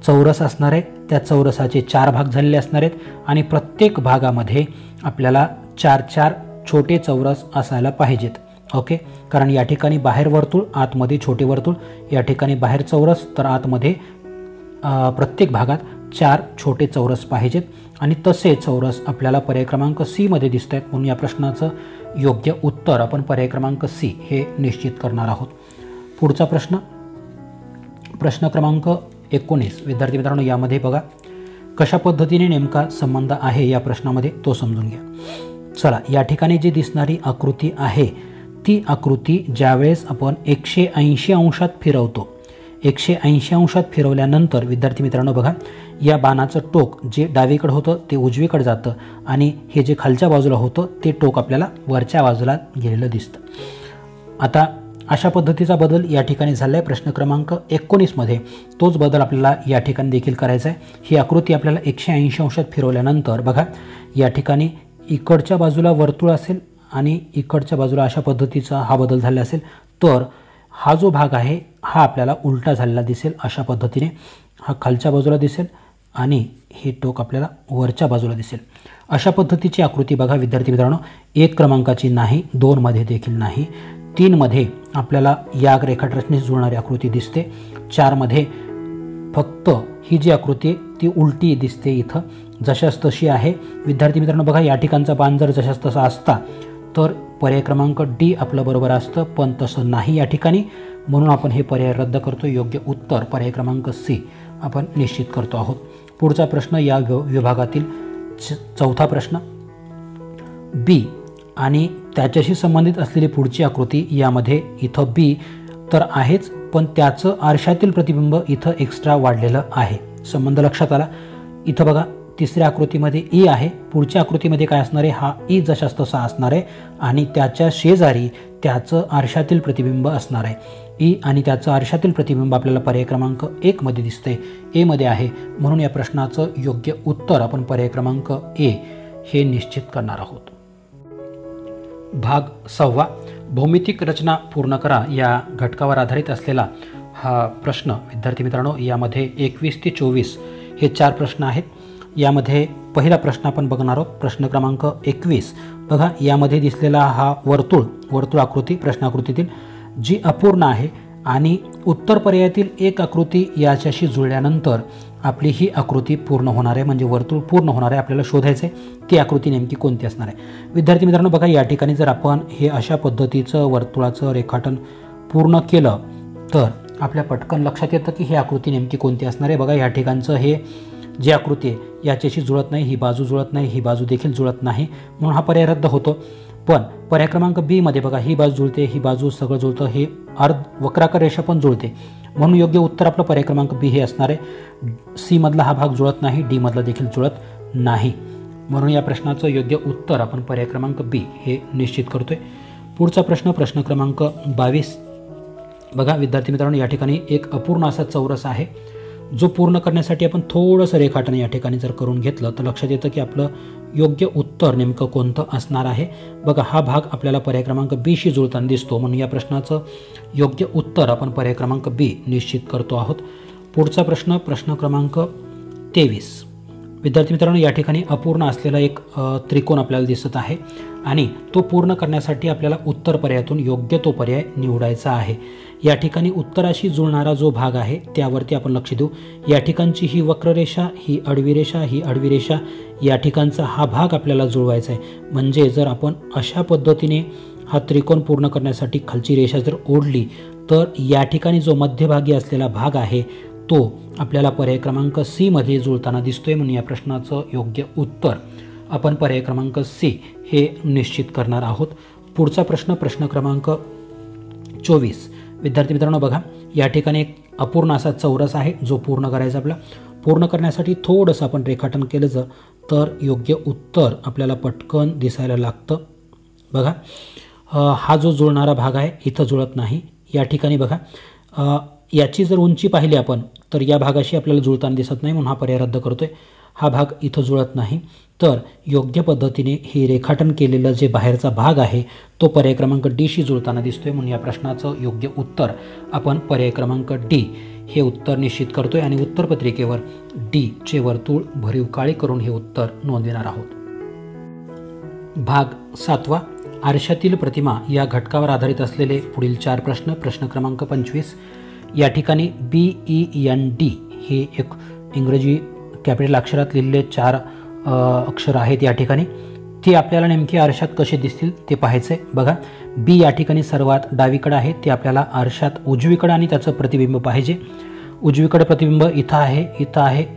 Speaker 2: चौरस असणार आहे. त्या चौरसाचे 4 भाग झालेले असणार आहेत आणि प्रत्येक भागामध्ये आपल्याला 4-4 छोटे चौरस असायला पाहिजेत. ओके, कारण या ठिकाणी बाहेर वर्तुळ, आतमध्ये छोटे वर्तुळ, या ठिकाणी बाहेर चौरस तर आतमध्ये प्रत्येक भागात 4 छोटे चौरस पाहिजेत आणि तसे चौरस आपल्याला पर्याय क्रमांक सी मध्ये दिसत आहेत. म्हणून या प्रश्नाचं योग्य उत्तर आपण पर्याय क्रमांक सी हे निश्चित करणार आहोत. पुढचा प्रश्न, प्रश्न क्रमांक 19 विद्यार्थी मित्रांनो, यामध्ये बघा कशा पद्धतीने नेमका संबंध आहे या प्रश्नामध्ये तो समजून घ्या. चला, या ठिकाणी जी दिसणारी आकृती आहे ती आकृती ज्यावेळेस आपण 180 अंशात फिरवतो, 180 अंशात फिरवल्यानंतर विद्यार्थी मित्रांनो बघा या बाणाचं टोक जे डावीकडे होतं ते उजवीकडे जातं आणि हे जे खालच्या बाजूला होतं ते टोक आपल्याला वरच्या बाजूला गेलेलं दिसतं. आता अशा पद्धतीचा बदल या ठिकाणी झाला आहे. प्रश्न क्रमांक 19 मध्ये तोच बदल आपल्याला या ठिकाणी देखील करायचा आहे. ही आकृती आपल्याला 180 अंशात फिरवल्यानंतर बघा या ठिकाणी इकडच्या बाजूला वर्तुळ असेल आणि इकडच्या बाजूला अशा पद्धतीचा हा बदल झाला असेल. तर हा जो भाग आहे हा आपल्याला उलटा झालेला दिसेल. अशा पद्धतीने हा खालच्या बाजूला दिसेल आणि हे टोक आपल्याला वरच्या बाजूला दिसेल. अशा पद्धतीची आकृती बघा विद्यार्थी मित्रांनो, 1 क्रमांकाची नाही, 2 मध्ये देखील नाही, 3 मध्ये आपल्याला या रेखाटनाशी जुळणारी आकृती दिसते, 4 मध्ये फक्त ही जी आकृती ती उलटी दिसते. इथं जशास तशी आहे विद्यार्थी मित्रांनो. बघा या ठिकाणचा बाण जर जशास तसा असता तर पर्याय क्रमांक डी आपलं बरोबर असतं, पण तसं नाही या ठिकाणी. म्हणून आपण हे पर्याय रद्द करतो. योग्य उत्तर पर्याय क्रमांक सी आपण निश्चित करतो आहोत. पुढचा प्रश्न या विभागातील 4था प्रश्न, बी आणि त्याच्याशी संबंधित असलेली पुढची आकृती. यामध्ये इथं बी तर आहेच पण त्याचं आरशातील प्रतिबिंब इथं एक्स्ट्रा वाढलेलं आहे. संबंध लक्षात आला. इथं बघा तिसऱ्या आकृतीमध्ये ई आहे, पुढच्या आकृतीमध्ये काय असणार आहे, हा ई जशास तसा असणार आहे आणि त्याच्या शेजारी त्याचं आरशातील प्रतिबिंब असणार आहे. ई आणि त्याचं आरशातील प्रतिबिंब आपल्याला पर्याय क्रमांक 1 मध्ये दिसते, ए मध्ये आहे. म्हणून या प्रश्नाचं योग्य उत्तर आपण पर्याय क्रमांक ए हे निश्चित करणार आहोत. भाग 6 भौमितिक रचना पूर्ण करा या घटकावर आधारित असलेला हा प्रश्न विद्यार्थी मित्रांनो यामध्ये 21 ते 24 हे 4 प्रश्न आहेत. यामध्ये पहिला प्रश्न आपण बघणार आहोत. प्रश्न क्रमांक 21 बघा, यामध्ये दिसलेला हा वर्तुळ आकृती प्रश्नाकृतीतील जी अपूर्ण आहे आणि उत्तर पर्यायातील एक आकृती याच्याशी जुळल्यानंतर आपली ही आकृती पूर्ण होणार आहे, म्हणजे वर्तुळ पूर्ण होणार आहे. आपल्याला शोधायचे ती आकृती नेमकी कोणती असणार आहे. विद्यार्थी मित्रांनो बघा, या ठिकाणी जर आपण हे अशा पद्धतीचं वर्तुळाचं रेखाटन पूर्ण केलं तर आपल्या पटकन लक्षात येतं की ही आकृती नेमकी कोणती असणार आहे. बघा, या ठिकाणचं हे जी आकृती आहे याच्याशी जुळत नाही, ही बाजू जुळत नाही, ही बाजू देखील जुळत नाही, म्हणून हा पर्याय रद्द होतो. पण पर्याय क्रमांक बी मध्ये बघा, ही बाजू जुळते, ही बाजू सगळं जुळतं, हे वक्राकार रेषा पण जुळते, म्हणून योग्य उत्तर आपलं पर्याय क्रमांक बी हे असणार आहे. सी मधला हा भाग जुळत नाही, डी मधला देखील जुळत नाही, म्हणून या प्रश्नाचं योग्य उत्तर आपण पर्याय क्रमांक बी हे निश्चित करतोय. पुढचा प्रश्न क्रमांक 22 बघा विद्यार्थी मित्रांनो, या ठिकाणी एक अपूर्ण असा चौरस आहे जो पूर्ण करण्यासाठी आपण थोडंसं रेखाटन या ठिकाणी जर करून घेतलं तर लक्षात येतं की आपलं योग्य उत्तर नेमकं कोणतं असणार आहे. बघा, हा भाग आपल्याला पर्याय क्रमांक बी शी जुळताना दिसतो, म्हणून या प्रश्नाचं योग्य उत्तर आपण पर्याय क्रमांक बी निश्चित करतो आहोत. पुढचा प्रश्न क्रमांक 23 विद्यार्थी मित्रांनो, या ठिकाणी अपूर्ण असलेला एक त्रिकोण आपल्याला दिसत आहे आणि तो पूर्ण करण्यासाठी आपल्याला उत्तर पर्यायातून योग्य तो पर्याय निवडायचा आहे. या ठिकाणी उत्तराशी जुळणारा जो भाग आहे त्यावरती आपण लक्ष देऊ. या ठिकाणची ही वक्ररेषा, ही आडवी रेषा, या ठिकाणचा हा भाग आपल्याला जुळवायचा आहे. म्हणजे जर आपण अशा पद्धतीने हा त्रिकोण पूर्ण करण्यासाठी खालची रेषा जर ओढली तर या ठिकाणी जो मध्यभागी असलेला भाग आहे तो आपल्याला पर्याय क्रमांक सी मध्ये जुळताना दिसतोय, म्हणून या प्रश्नाचं योग्य उत्तर आपण पर्याय क्रमांक सी हे निश्चित करणार आहोत. पुढचा प्रश्न क्रमांक 24 विद्यार्थी मित्रांनो बघा, या ठिकाणी एक अपूर्ण असा चौरस आहे जो पूर्ण करायचा. आपला पूर्ण करण्यासाठी थोडंसं आपण रेखाटन केलं तर योग्य उत्तर आपल्याला पटकन दिसायला लागतं. बघा, हा जो जुळणारा भाग आहे इथं जुळत नाही. या ठिकाणी बघा, याची जर उंची पाहिली आपण तर या भागाशी आपल्याला जुळताना दिसत नाही, म्हणून हा पर्याय रद्द करतोय. हा भाग इथं जुळत नाही, तर योग्य पद्धतीने हे रेखाटन केलेलं जे बाहेरचा भाग आहे तो पर्याय क्रमांक डी शी जुळताना दिसतोय, म्हणून या प्रश्नाचं योग्य उत्तर आपण पर्याय क्रमांक डी हे उत्तर निश्चित करतोय आणि उत्तरपत्रिकेवर डी चे वर्तुळ भरीव काळे करून हे उत्तर नोंदविणार आहोत. भाग 7 आरशातील प्रतिमा या घटकावर आधारित असलेले पुढील 4 प्रश्न क्रमांक 25 या ठिकाणी BEND हे एक इंग्रजी कॅपिटल अक्षरात लिहिलेले 4 अक्षर आहेत. या ठिकाणी ते आपल्याला नेमके आरशात कसे दिसतील ते पाहायचे. बघा, बी या ठिकाणी सर्वात डावीकडे आहे, ते आपल्याला आरशात उजवीकडे आणि त्याचं प्रतिबिंब पाहिजे. उजवीकडे प्रतिबिंब इथं आहे,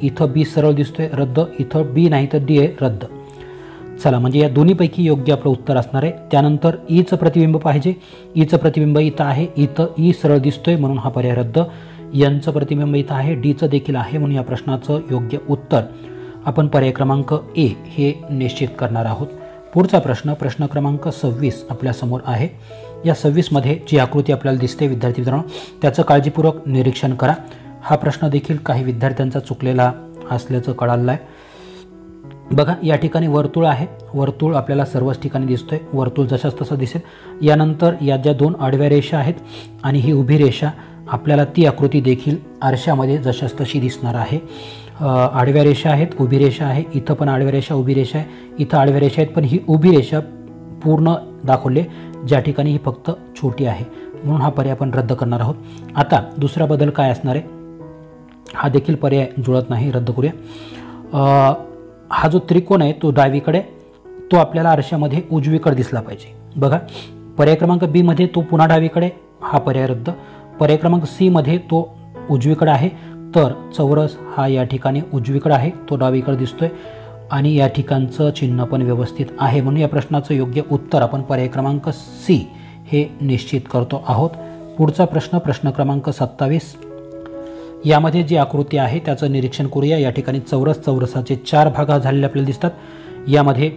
Speaker 2: इथं बी सरळ दिसतोय, रद्द. इथं बी नाही तर डी आहे, रद्द. चला, म्हणजे या दोन्हीपैकी योग्य आपलं उत्तर असणार आहे. त्यानंतर ईचं प्रतिबिंब पाहिजे, ईचं प्रतिबिंब इथं आहे, इथं ई सरळ दिसतोय म्हणून हा पर्याय रद्द. यांचं प्रतिबिंब इथं आहे, डीचं देखील आहे, म्हणून या प्रश्नाचं योग्य उत्तर आपण पर्याय क्रमांक ए हे निश्चित करणार आहोत. पुढचा प्रश्न क्रमांक 26 आपल्यासमोर आहे. या 26 मध्ये जी आकृती आपल्याला दिसते विद्यार्थी मित्रांनो त्याचं काळजीपूर्वक निरीक्षण करा. हा प्रश्न देखील काही विद्यार्थ्यांचा चुकलेला असल्याचं कळालं आहे. बघा, या ठिकाणी वर्तुळ आहे, वर्तुळ आपल्याला सर्वच ठिकाणी दिसतोय, वर्तुळ जशाच तसं दिसेल. यानंतर या ज्या 2 आडव्या रेषा आहेत आणि ही उभी रेषा, आपल्याला ती आकृती देखील आरशामध्ये जशाच तशी दिसणार आहे. आडव्या रेषा आहेत, उभी रेषा आहे, इथं पण आडव्या रेषा उभी रेषा आहे, इथं आडव्या रेषा आहेत, पण ही उभी रेषा पूर्ण दाखवली, ज्या ठिकाणी ही फक्त छोटी आहे, म्हणून हा पर्याय आपण रद्द करणार आहोत. आता दुसरा बदल काय असणार आहे, हा देखील पर्याय जुळत नाही, रद्द करूया. हा जो त्रिकोण आहे तो डावीकडे, तो आपल्याला आरशामध्ये उजवीकडे दिसला पाहिजे. बघा, पर्याय क्रमांक बी मध्ये तो पुन्हा डावीकडे, हा पर्याय रद्द. पर्याय क्रमांक सी मध्ये तो उजवीकडे आहे, तर चौरस हा या ठिकाणी उजवीकडे आहे, तो डावीकडे दिसतोय आणि या ठिकाणचं चिन्ह पण व्यवस्थित आहे, म्हणून या प्रश्नाचं योग्य उत्तर आपण पर्याय क्रमांक सी हे निश्चित करतो आहोत. पुढचा प्रश्न क्रमांक 27 यामध्ये जी आकृती आहे त्याचं निरीक्षण करूया. या ठिकाणी चौरसाचे 4 भाग झालेले आपल्याला दिसतात. यामध्ये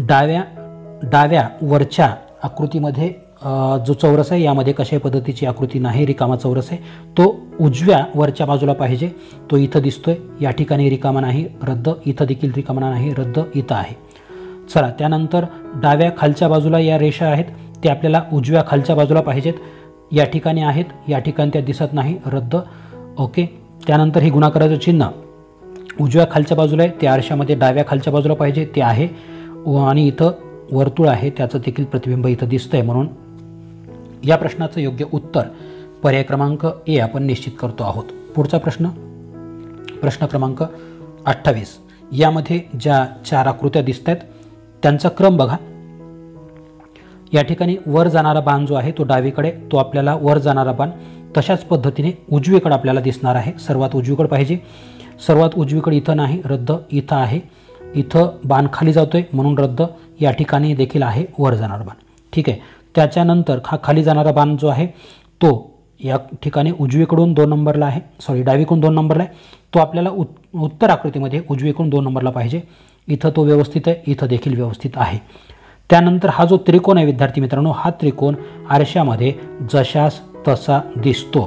Speaker 2: डाव्या वरच्या आकृतीमध्ये जो चौरस आहे यामध्ये कशा पद्धतीची आकृती नाही, रिकामा चौरस आहे, तो उजव्या वरच्या बाजूला पाहिजे, तो इथं दिसतोय. या ठिकाणी रिकामा नाही, रद्द. इथं देखील रिकामा नाही, रद्द. इथं आहे. चला, त्यानंतर डाव्या खालच्या बाजूला या रेषा आहेत, ते आपल्याला उजव्या खालच्या बाजूला पाहिजेत, या ठिकाणी आहेत, या ठिकाणी त्या दिसत नाही, रद्द. ओके. त्यानंतर हे गुणाकाराचं चिन्ह उजव्या खालच्या बाजूला आहे, ते आरशामध्ये डाव्या खालच्या बाजूला पाहिजे, ते आहे. आणि इथं वर्तुळ आहे, त्याचं देखील प्रतिबिंब इथं दिसतंय. म्हणून या प्रश्नाचं योग्य उत्तर पर्याय क्रमांक ए आपण निश्चित करतो आहोत. पुढचा प्रश्न, प्रश्न क्रमांक 28. यामध्ये ज्या 4 आकृत्या दिसत आहेत त्यांचा क्रम बघा. या ठिकाणी वर जाणारा बाण जो आहे तो डावीकडे, तो आपल्याला वर जाणारा बाण तशाच पद्धतीने उजवीकडे आपल्याला दिसणार आहे. सर्वात उजवीकडे पाहिजे, सर्वात उजवीकडे इथं नाही, रद्द. इथं आहे, इथं बाण खाली जातोय म्हणून रद्द. या ठिकाणी देखील आहे वर जाणारा बाण. ठीक आहे. त्याच्यानंतर हा खाली जाणारा बाण जो आहे तो या ठिकाणी उजवीकडून 2 नंबरला आहे, डावीकडून 2 नंबरला आहे. तो आपल्याला उत्तर आकृतीमध्ये उजवीकडून 2 नंबरला पाहिजे. इथं तो व्यवस्थित आहे, इथं देखील व्यवस्थित आहे. त्यानंतर हा जो त्रिकोण आहे विद्यार्थी मित्रांनो, हा त्रिकोण आरशामध्ये जशास तसा दिसतो,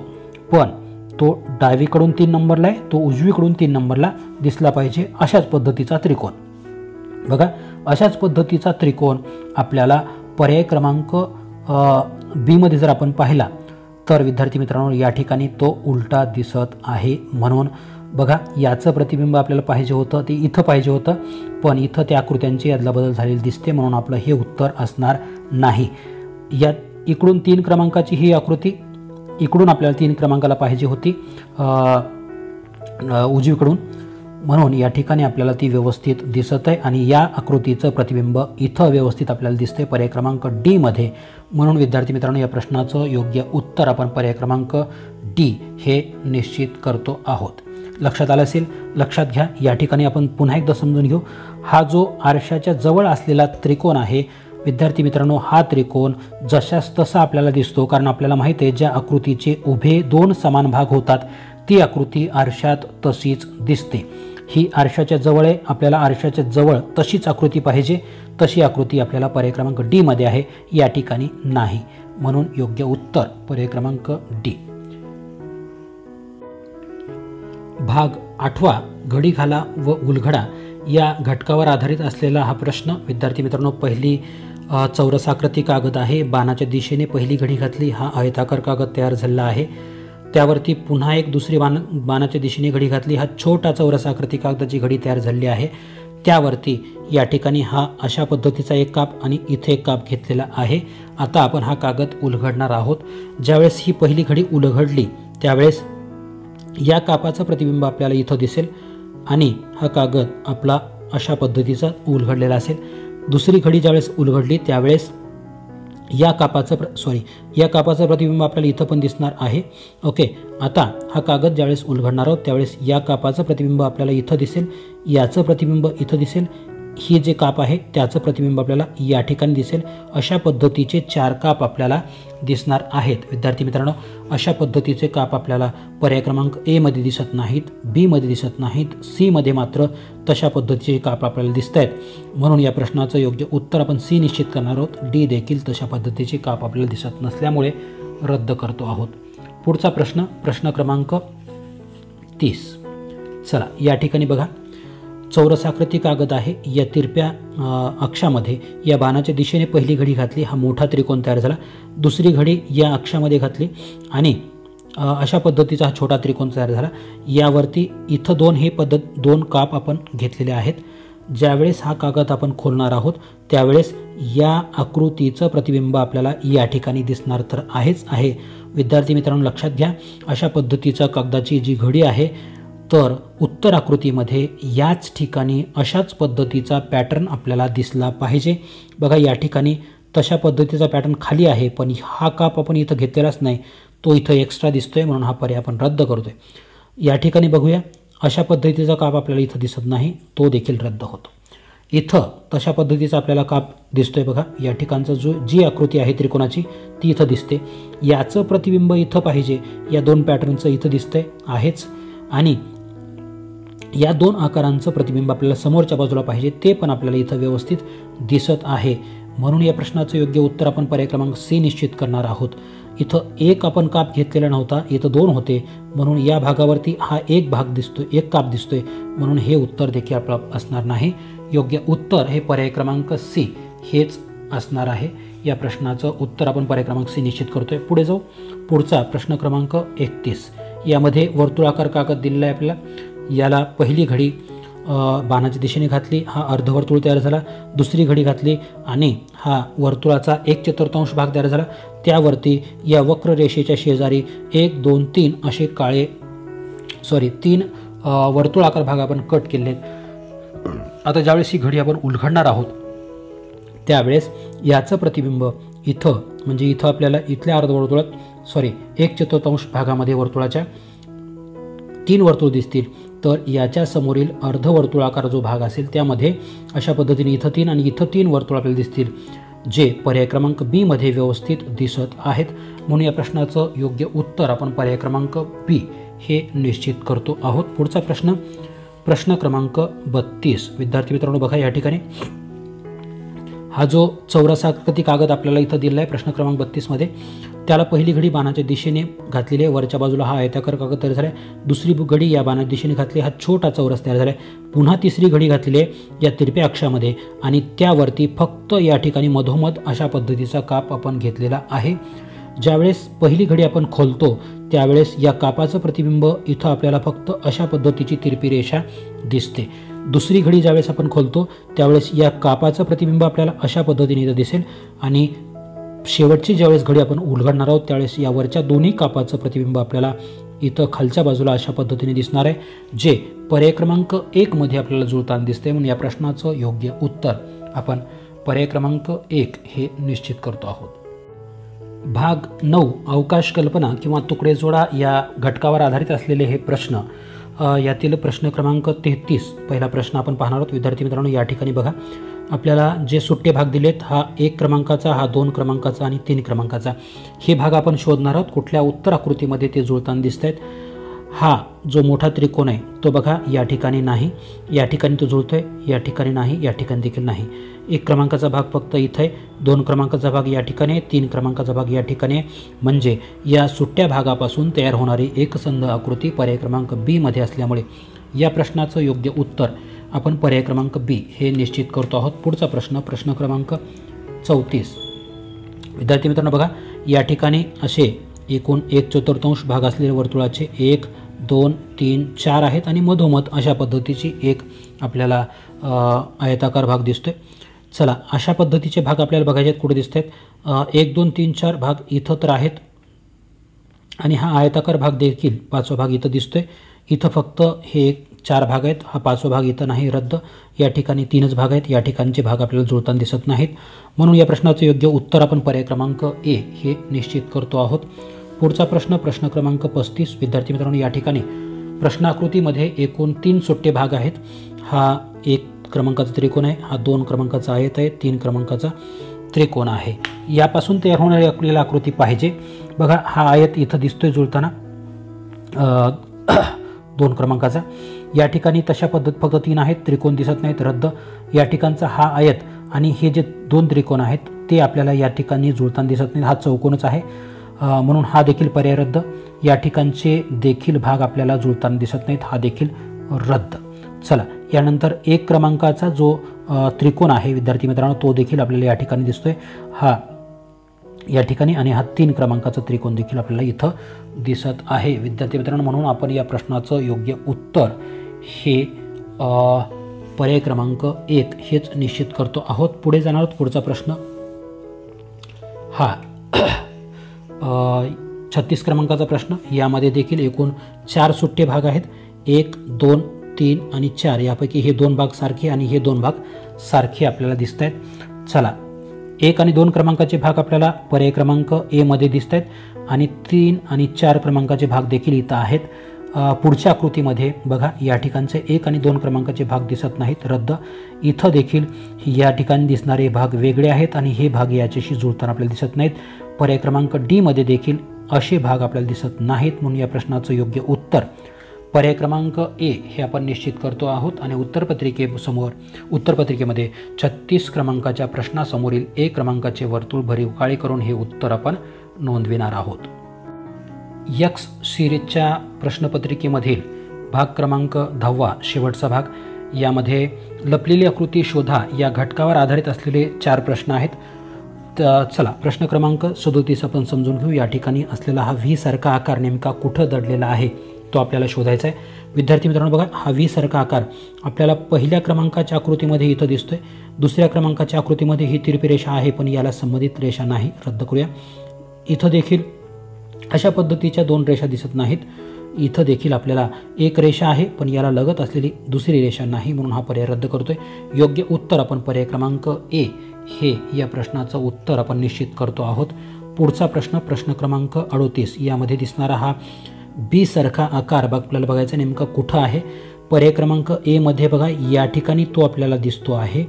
Speaker 2: पण तो डावीकडून 3 नंबरला आहे, तो उजवीकडून 3 नंबरला दिसला पाहिजे. अशाच पद्धतीचा त्रिकोण बघा. अशाच पद्धतीचा त्रिकोण आपल्याला पर्याय क्रमांक बी मध्ये जर आपण पाहिला तर विद्यार्थी मित्रांनो या ठिकाणी तो उलटा दिसत आहे. म्हणून बघा, याचं प्रतिबिंब आपल्याला पाहिजे होतं, ते इथं पाहिजे होतं, पण इथं त्या आकृत्यांची यातला बदल झालेली दिसते, म्हणून आपलं हे उत्तर असणार नाही. या इकडून 3 क्रमांकाची ही आकृती इकडून आपल्याला 3 क्रमांकाला पाहिजे होती उजवीकडून, म्हणून या ठिकाणी आपल्याला ती व्यवस्थित दिसत आहे. आणि या आकृतीचं प्रतिबिंब इथं व्यवस्थित आपल्याला दिसते पर्याय क्रमांक डी मध्ये. म्हणून विद्यार्थी मित्रांनो या प्रश्नाचं योग्य उत्तर आपण पर्याय क्रमांक डी हे निश्चित करतो आहोत. लक्षात आलं असेल. लक्षात घ्या, या ठिकाणी आपण पुन्हा एकदा समजून घेऊ. हा जो आरशाच्या जवळ असलेला त्रिकोण आहे विद्यार्थी मित्रांनो, हा त्रिकोण जशास तसा आपल्याला दिसतो, कारण आपल्याला माहिती आहे ज्या आकृतीचे उभे 2 समान भाग होतात ती आकृती आरशात तशीच दिसते. ही आरशाच्या जवळ आहे, आपल्याला आरशाच्या जवळ तशीच आकृती पाहिजे, तशी आकृती आपल्याला पर्याय क्रमांक डी मध्ये आहे, या ठिकाणी नाही. म्हणून योग्य उत्तर पर्याय क्रमांक डी. भाग 8 घडी घाला व उलघडा या घटकावर आधारित असलेला हा प्रश्न. विद्यार्थी मित्रांनो, पहिली चौरसाकृती कागद आहे, बाणाच्या दिशेने पहिली घडी घातली, हा आयताकार कागद तयार झालेला आहे. त्यावरती पुन्हा एक दुसरी बाणाच्या दिशेने घडी घातली, हा छोटा चौरसाकृती कागदाची घडी तयार झालेली आहे. त्यावरती या ठिकाणी हा अशा पद्धतीचा एक काप आणि इथे एक काप घेतलेला आहे. आता आपण हा कागद उलघडणार आहोत. ज्यावेळेस ही पहिली घडी उलघडली त्यावेळेस या कापाचं प्रतिबिंब आपल्याला इथं दिसेल आणि हा कागद आपला अशा पद्धतीचा उलघडलेला असेल. दुसरी घडी ज्यावेळेस उलघडली त्यावेळेस या कापाचं प्रतिबिंब आपल्याला इथं पण दिसणार आहे. ओके. आता हा कागद ज्यावेळेस उलघडणार आहोत त्यावेळेस या कापाचं प्रतिबिंब आपल्याला इथं दिसेल, याचं प्रतिबिंब इथं दिसेल, ही जे काप आहे त्याचं प्रतिबिंब आपल्याला या ठिकाणी दिसेल. अशा पद्धतीचे 4 काप आपल्याला दिसणार आहेत. विद्यार्थी मित्रांनो, अशा पद्धतीचे काप आपल्याला पर्याय क्रमांक ए मध्ये दिसत नाहीत, बी मध्ये दिसत नाहीत, सी मध्ये मात्र तशा पद्धतीचे काप आपल्याला दिसत आहेत. म्हणून या प्रश्नाचं योग्य उत्तर आपण सी निश्चित करणार आहोत. डी देखील तशा पद्धतीचे काप आपल्याला दिसत नसल्यामुळे रद्द करतो आहोत. पुढचा प्रश्न, प्रश्न क्रमांक 30. चला, या ठिकाणी बघा, चौरसाकृती कागद आहे, या तिरप्या अक्षामध्ये या बाणाच्या दिशेने पहिली घडी घातली, हा मोठा त्रिकोण तयार झाला. दुसरी घडी या अक्षामध्ये घातली आणि अशा पद्धतीचा हा छोटा त्रिकोण तयार झाला. यावरती इथं 2 काप आपण घेतलेले आहेत. ज्यावेळेस हा कागद आपण खोलणार आहोत त्यावेळेस या आकृतीचं प्रतिबिंब आपल्याला या ठिकाणी दिसणार तर आहेच आहे. विद्यार्थी मित्रांनो, लक्षात घ्या, अशा पद्धतीचा कागदाची जी घडी आहे तर उत्तर आकृतीमध्ये याच ठिकाणी अशाच पद्धतीचा पॅटर्न आपल्याला दिसला पाहिजे. बघा, या ठिकाणी तशा पद्धतीचा पॅटर्न खाली आहे, पण हा काप आपण इथं घेतलेलाच नाही, तो इथं एक्स्ट्रा दिसतोय, म्हणून हा पर्याय आपण रद्द करतोय. या ठिकाणी बघूया, अशा पद्धतीचा काप आपल्याला इथं दिसत नाही, तो देखील रद्द होतो. इथं तशा पद्धतीचा आपल्याला काप दिसतोय. बघा, या ठिकाणचं जी आकृती आहे त्रिकोणाची ती इथं दिसते, याचं प्रतिबिंब इथं पाहिजे, या 2 पॅटर्नचं इथं दिसतंय आहेच, आणि या 2 आकारांचं प्रतिबिंब आपल्याला समोरच्या बाजूला पाहिजे, ते पण आपल्याला इथं व्यवस्थित दिसत आहे. म्हणून या प्रश्नाचं योग्य उत्तर आपण पर्याय क्रमांक सी निश्चित करणार आहोत. इथं एक आपण काप घेतलेला नव्हता, इथं 2 होते, म्हणून या भागावरती हा एक काप दिसतोय, म्हणून हे उत्तर देखील आपलं असणार नाही. योग्य उत्तर हे पर्याय क्रमांक सी हेच असणार आहे. या प्रश्नाचं उत्तर आपण पर्याय क्रमांक सी निश्चित करतोय. पुढे जाऊ. पुढचा प्रश्न क्रमांक 31. यामध्ये वर्तुळाकार कागद दिलेला आहे आपल्याला. याला पहिली घडी बाणाच्या दिशेने घातली, हा अर्धवर्तुळ तयार झाला. दुसरी घडी घातली आणि हा वर्तुळाचा 1/4 भाग तयार झाला. त्यावरती या वक्र रेषेच्या शेजारी 1 2 3 असे तीन वर्तुळाकार भाग आपण कट केले. आता ज्यावेळेस ही घडी आपण उलगडणार आहोत त्यावेळेस याचं प्रतिबिंब इथं, म्हणजे इथं आपल्याला इथल्या अर्धवर्तुळात 1/4 भागामध्ये वर्तुळाच्या 3 वर्तुळ दिसतील. तर याच्या समोरील अर्धवर्तुळाकार जो भाग असेल त्यामध्ये अशा पद्धतीने इथं 3 आणि इथं 3 वर्तुळ आपल्याला दिसतील, जे पर्याय क्रमांक बी मध्ये व्यवस्थित दिसत आहेत. म्हणून या प्रश्नाचं योग्य उत्तर आपण पर्याय क्रमांक बी हे निश्चित करतो आहोत. पुढचा प्रश्न क्रमांक 32. विद्यार्थी मित्रांनो बघा, या ठिकाणी हा जो चौरसाकृती कागद आपल्याला इथं दिलेला आहे प्रश्न क्रमांक 32 मध्ये, त्याला पहिली घडी बाणाच्या दिशेने घातलेली आहे. वरच्या बाजूला हा आयताकार कागद तयार झाला आहे. दुसरी घडी या बाणाच्या दिशेने घातली, हा छोटा चौरस तयार झाला आहे. पुन्हा तिसरी घडी घातलेली आहे या तिरप्या अक्षामध्ये आणि त्यावरती फक्त या ठिकाणी मधोमध अशा पद्धतीचा काप आपण घेतलेला आहे. ज्यावेळेस पहिली घडी आपण खोलतो त्यावेळेस या कापाचं प्रतिबिंब इथं आपल्याला फक्त अशा पद्धतीची तिरपी रेषा दिसते. दुसरी घडी ज्यावेळेस आपण खोलतो त्यावेळेस या कापाचं प्रतिबिंब आपल्याला अशा पद्धतीने इथं दिसेल आणि शेवटची ज्यावेळेस घडी आपण उलगडणार आहोत त्यावेळेस यावरच्या दोन्ही कापाचं प्रतिबिंब आपल्याला इथं खालच्या बाजूला अशा पद्धतीने दिसणार आहे, जे पर्याय क्रमांक 1 मध्ये आपल्याला जुळताना दिसते. म्हणून या प्रश्नाचं योग्य उत्तर आपण पर्याय क्रमांक 1 हे निश्चित करतो आहोत. भाग 9 अवकाश कल्पना किंवा तुकडे जोडा या घटकावर आधारित असलेले हे प्रश्न. यातील प्रश्न क्रमांक 33 पहिला प्रश्न आपण पाहणार आहोत. विद्यार्थी मित्रांनो या ठिकाणी बघा, आपल्याला जे सुट्टे भाग दिलेत, हा 1 क्रमांकाचा, हा 2 क्रमांकाचा आणि 3 क्रमांकाचा, हे भाग आपण शोधणार आहोत. कुठल्या उत्तर आकृतीमध्ये ते जुळताना दिसत आहेत. हा जो मोठा त्रिकोण आहे तो बघा या ठिकाणी नाही, या ठिकाणी तो जुळतोय, या ठिकाणी नाही, या ठिकाणी देखील नाही. 1 क्रमांकाचा भाग फक्त इथं आहे, 2 क्रमांकाचा भाग या ठिकाणी आहे, 3 क्रमांकाचा भाग या ठिकाणी आहे. म्हणजे या सुट्ट्या भागापासून तयार होणारी एकसंध आकृती पर्याय क्रमांक बी मध्ये असल्यामुळे या प्रश्नाचं योग्य उत्तर आपण पर्याय क्रमांक बी हे निश्चित करतो आहोत. पुढचा प्रश्न क्रमांक 34. विद्यार्थी मित्रांनो बघा, या ठिकाणी असे एकूण 1/4 भाग असलेल्या वर्तुळाचे 1 2 3 4 आहेत आणि मधोमध अशा पद्धतीची एक आपल्याला आयताकार भाग दिसतोय. चला, अशा पद्धतीचे भाग आपल्याला बघायचे आहेत. कुठे दिसत आहेत? 1 2 3 4 भाग इथं तर आहेत आणि हा आयताकार भाग देखील 5वा भाग इथं दिसतोय. इथं फक्त हे 4 भाग आहेत, हा 5वा भाग इथं नाही, रद्द. या ठिकाणी 3च भाग आहेत, या ठिकाणचे भाग आपल्याला जुळताना दिसत नाहीत. म्हणून या प्रश्नाचं योग्य उत्तर आपण पर्याय क्रमांक ए हे निश्चित करतो आहोत. पुढचा प्रश्न क्रमांक 35. विद्यार्थी मित्रांनो या ठिकाणी प्रश्नाकृतीमध्ये एकूण 3 सुट्टे भाग आहेत. हा 1 क्रमांकाचा त्रिकोण आहे, हा 2 क्रमांकाचा आयत आहे, 3 क्रमांकाचा त्रिकोण आहे. यापासून तयार होणारी आपल्याला आकृती पाहिजे. बघा, हा आयत इथं दिसतोय जुळताना 2 क्रमांकाचा. या ठिकाणी तशा पद्धत फक्त 3 आहेत, त्रिकोण दिसत नाहीत, रद्द. या ठिकाणचा हा आयत आणि हे जे 2 त्रिकोण आहेत ते आपल्याला या ठिकाणी जुळताना दिसत नाहीत, हा चौकोनच आहे, म्हणून हा देखील पर्याय रद्द. या ठिकाणचे देखील भाग आपल्याला जुळताना दिसत नाहीत, हा देखील रद्द. चला, यानंतर 1 क्रमांकाचा जो त्रिकोण आहे विद्यार्थी मित्रांनो तो देखील आपल्याला या ठिकाणी दिसतोय, हा या ठिकाणी, आणि हा 3 क्रमांकाचा त्रिकोण देखील आपल्याला इथं दिसत आहे. विद्यार्थी मित्रांनो, म्हणून आपण या प्रश्नाचं योग्य उत्तर हे पर्याय क्रमांक 1 हेच निश्चित करतो आहोत. पुढे जाणार आहोत. पुढचा प्रश्न हा 36 क्रमांकाचा प्रश्न. यामध्ये देखील एकूण 4 सुट्टे भाग आहेत. 1 2 3 आणि 4 यापैकी हे 2 भाग सारखे आणि हे 2 भाग सारखे आपल्याला दिसत आहेत. चला, 1 आणि 2 क्रमांकाचे भाग आपल्याला पर्याय क्रमांक ए मध्ये दिसत आहेत आणि 3 आणि 4 क्रमांकाचे भाग देखील इथं आहेत. पुढच्या आकृतीमध्ये बघा, या ठिकाणचे 1 आणि 2 क्रमांकाचे भाग दिसत नाहीत, रद्द. इथं देखील या ठिकाणी दिसणारे भाग वेगळे आहेत आणि हे भाग याच्याशी जुळताना आपल्याला दिसत नाहीत. पर्याय क्रमांक डी मध्ये देखील असे भाग आपल्याला दिसत नाहीत. म्हणून या प्रश्नाचं योग्य उत्तर पर्याय क्रमांक ए हे आपण निश्चित करतो आहोत. आणि उत्तरपत्रिकेमध्ये 36 क्रमांकाच्या प्रश्नासमोरील 1 क्रमांकाचे वर्तुळ भरीव काळे करून हे उत्तर आपण नोंदविणार आहोत. यक्स सिरीजच्या प्रश्नपत्रिकेमधील भाग क्रमांक 10 शेवटचा भाग. यामध्ये लपलेली आकृती शोधा या घटकावर आधारित असलेले 4 प्रश्न आहेत. तर चला प्रश्न क्रमांक 37 आपण समजून घेऊ. या ठिकाणी असलेला हा व्ही सारखा आकार नेमका कुठं दडलेला आहे तो आपल्याला शोधायचा आहे. विद्यार्थी मित्रांनो बघा, हा व्ही सारखा आकार आपल्याला पहिल्या क्रमांकाच्या आकृतीमध्ये इथं दिसतोय. दुसऱ्या क्रमांकाच्या आकृतीमध्ये ही तिरपी रेषा आहे पण याला संबंधित रेषा नाही, रद्द करूया. इथं देखील अशा पद्धतीच्या 2 रेषा दिसत नाहीत. इथं देखील आपल्याला एक रेषा आहे पण याला लगत असलेली दुसरी रेषा नाही, म्हणून हा पर्याय रद्द करतोय. योग्य उत्तर आपण पर्याय क्रमांक ए हे या प्रश्नाचं उत्तर आपण निश्चित करतो आहोत. पुढचा प्रश्न, प्रश्न क्रमांक 38. यामध्ये दिसणारा हा बी सारखा आकार आपल्याला बघायचा नेमका कुठं आहे. पर्याय क्रमांक ए मध्ये बघा, या ठिकाणी तो आपल्याला दिसतो आहे.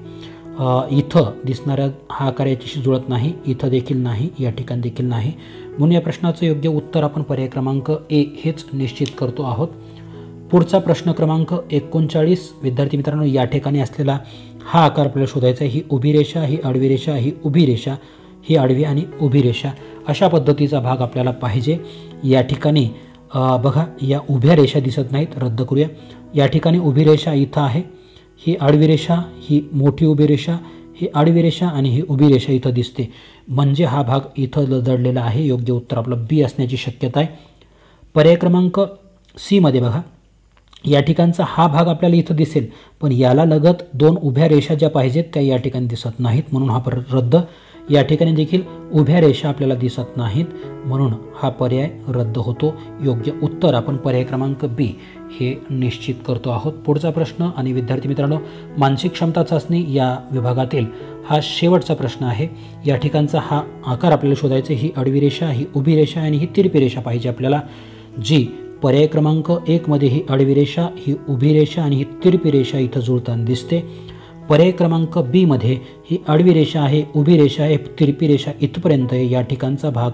Speaker 2: इथं दिसणारा हा आकार याच्याशी जुळत नाही, इथं देखील नाही, या ठिकाणी देखील नाही, म्हणून या प्रश्नाचं योग्य उत्तर आपण पर्याय क्रमांक ए हेच निश्चित करतो आहोत. पुढचा प्रश्न क्रमांक 39. विद्यार्थी मित्रांनो, या ठिकाणी असलेला हा आकार आपल्याला शोधायचा आहे. ही उभी रेषा, ही आडवी रेषा, ही उभी रेषा, ही आडवी आणि उभी रेषा, अशा पद्धतीचा भाग आपल्याला पाहिजे. या ठिकाणी बघा, या उभ्या रेषा दिसत नाहीत, रद्द करूया. या ठिकाणी उभी रेषा इथं आहे, ही आडवी रेषा, ही मोठी उभी रेषा, ही आडवी रेषा आणि ही उभी रेषा इथं दिसते, म्हणजे हा भाग इथं दडलेला आहे. योग्य उत्तर आपलं बी असण्याची शक्यता आहे. पर्याय क्रमांक सी मध्ये बघा, या ठिकाणचा हा भाग आपल्याला इथं दिसेल पण याला लगत 2 उभ्या रेषा ज्या पाहिजेत त्या या ठिकाणी दिसत नाहीत, म्हणून हा रद्द. या ठिकाणी देखील उभ्या रेषा आपल्याला दिसत नाहीत, म्हणून हा पर्याय रद्द होतो. योग्य उत्तर आपण पर्याय क्रमांक बी हे निश्चित करतो आहोत. पुढचा प्रश्न आणि विद्यार्थी मित्रांनो, मानसिक क्षमता चाचणी या विभागातील हा शेवटचा प्रश्न आहे. या ठिकाणचा हा आकार आपल्याला शोधायचा. ही आडवी रेषा, ही उभी रेषा आणि ही तिरपी रेषा पाहिजे आपल्याला, जी पर्याय क्रमांक 1 मध्ये ही आडवी रेषा, ही उभी रेषा आणि ही तिरपी रेषा इथं जुळताना दिसते. पर्याय क्रमांक बी मध्ये ही आडवी रेषा आहे, उभी रेषा आहे, तिरपी रेषा इथपर्यंत आहे, या ठिकाणचा भाग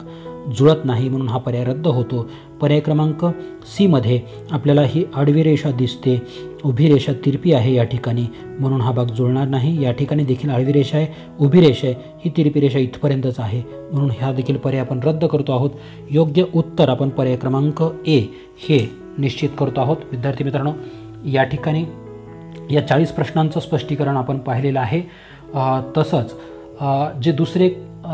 Speaker 2: जुळत नाही, म्हणून हा पर्याय रद्द होतो. पर्याय क्रमांक सी मध्ये आपल्याला ही आडवी रेषा दिसते, उभी रेषा तिरपी आहे या ठिकाणी, म्हणून हा भाग जुळणार नाही. या ठिकाणी देखील आडवी रेषा आहे, उभी रेषा आहे, ही तिरपी रेषा इथपर्यंतच आहे, म्हणून ह्या देखील पर्याय आपण रद्द करतो आहोत. योग्य उत्तर आपण पर्याय क्रमांक ए हे निश्चित करतो आहोत. विद्यार्थी मित्रांनो, या ठिकाणी या 40 प्रश्नांचं स्पष्टीकरण आपण पाहिलेलं आहे. तसंच जे दुसरे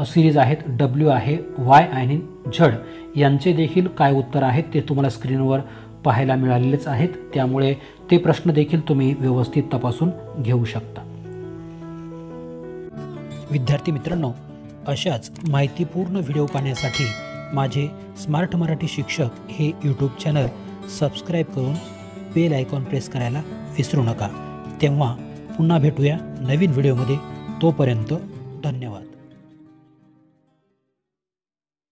Speaker 2: सिरीज आहेत, डब्ल्यू आहे, वाय आणि झड, यांचे देखील काय उत्तर आहेत ते तुम्हाला स्क्रीनवर पाहायला मिळालेलेच आहेत, त्यामुळे ते प्रश्न देखील तुम्ही व्यवस्थित तपासून घेऊ शकता. विद्यार्थी मित्रांनो, अशाच माहितीपूर्ण व्हिडिओ पाहण्यासाठी माझे स्मार्ट मराठी शिक्षक हे यूट्यूब चॅनल सबस्क्राईब करून बेल आयकॉन प्रेस करायला विसरू नका. तेव्हा पुन्हा भेटूया नवीन व्हिडिओमध्ये. तोपर्यंत धन्यवाद.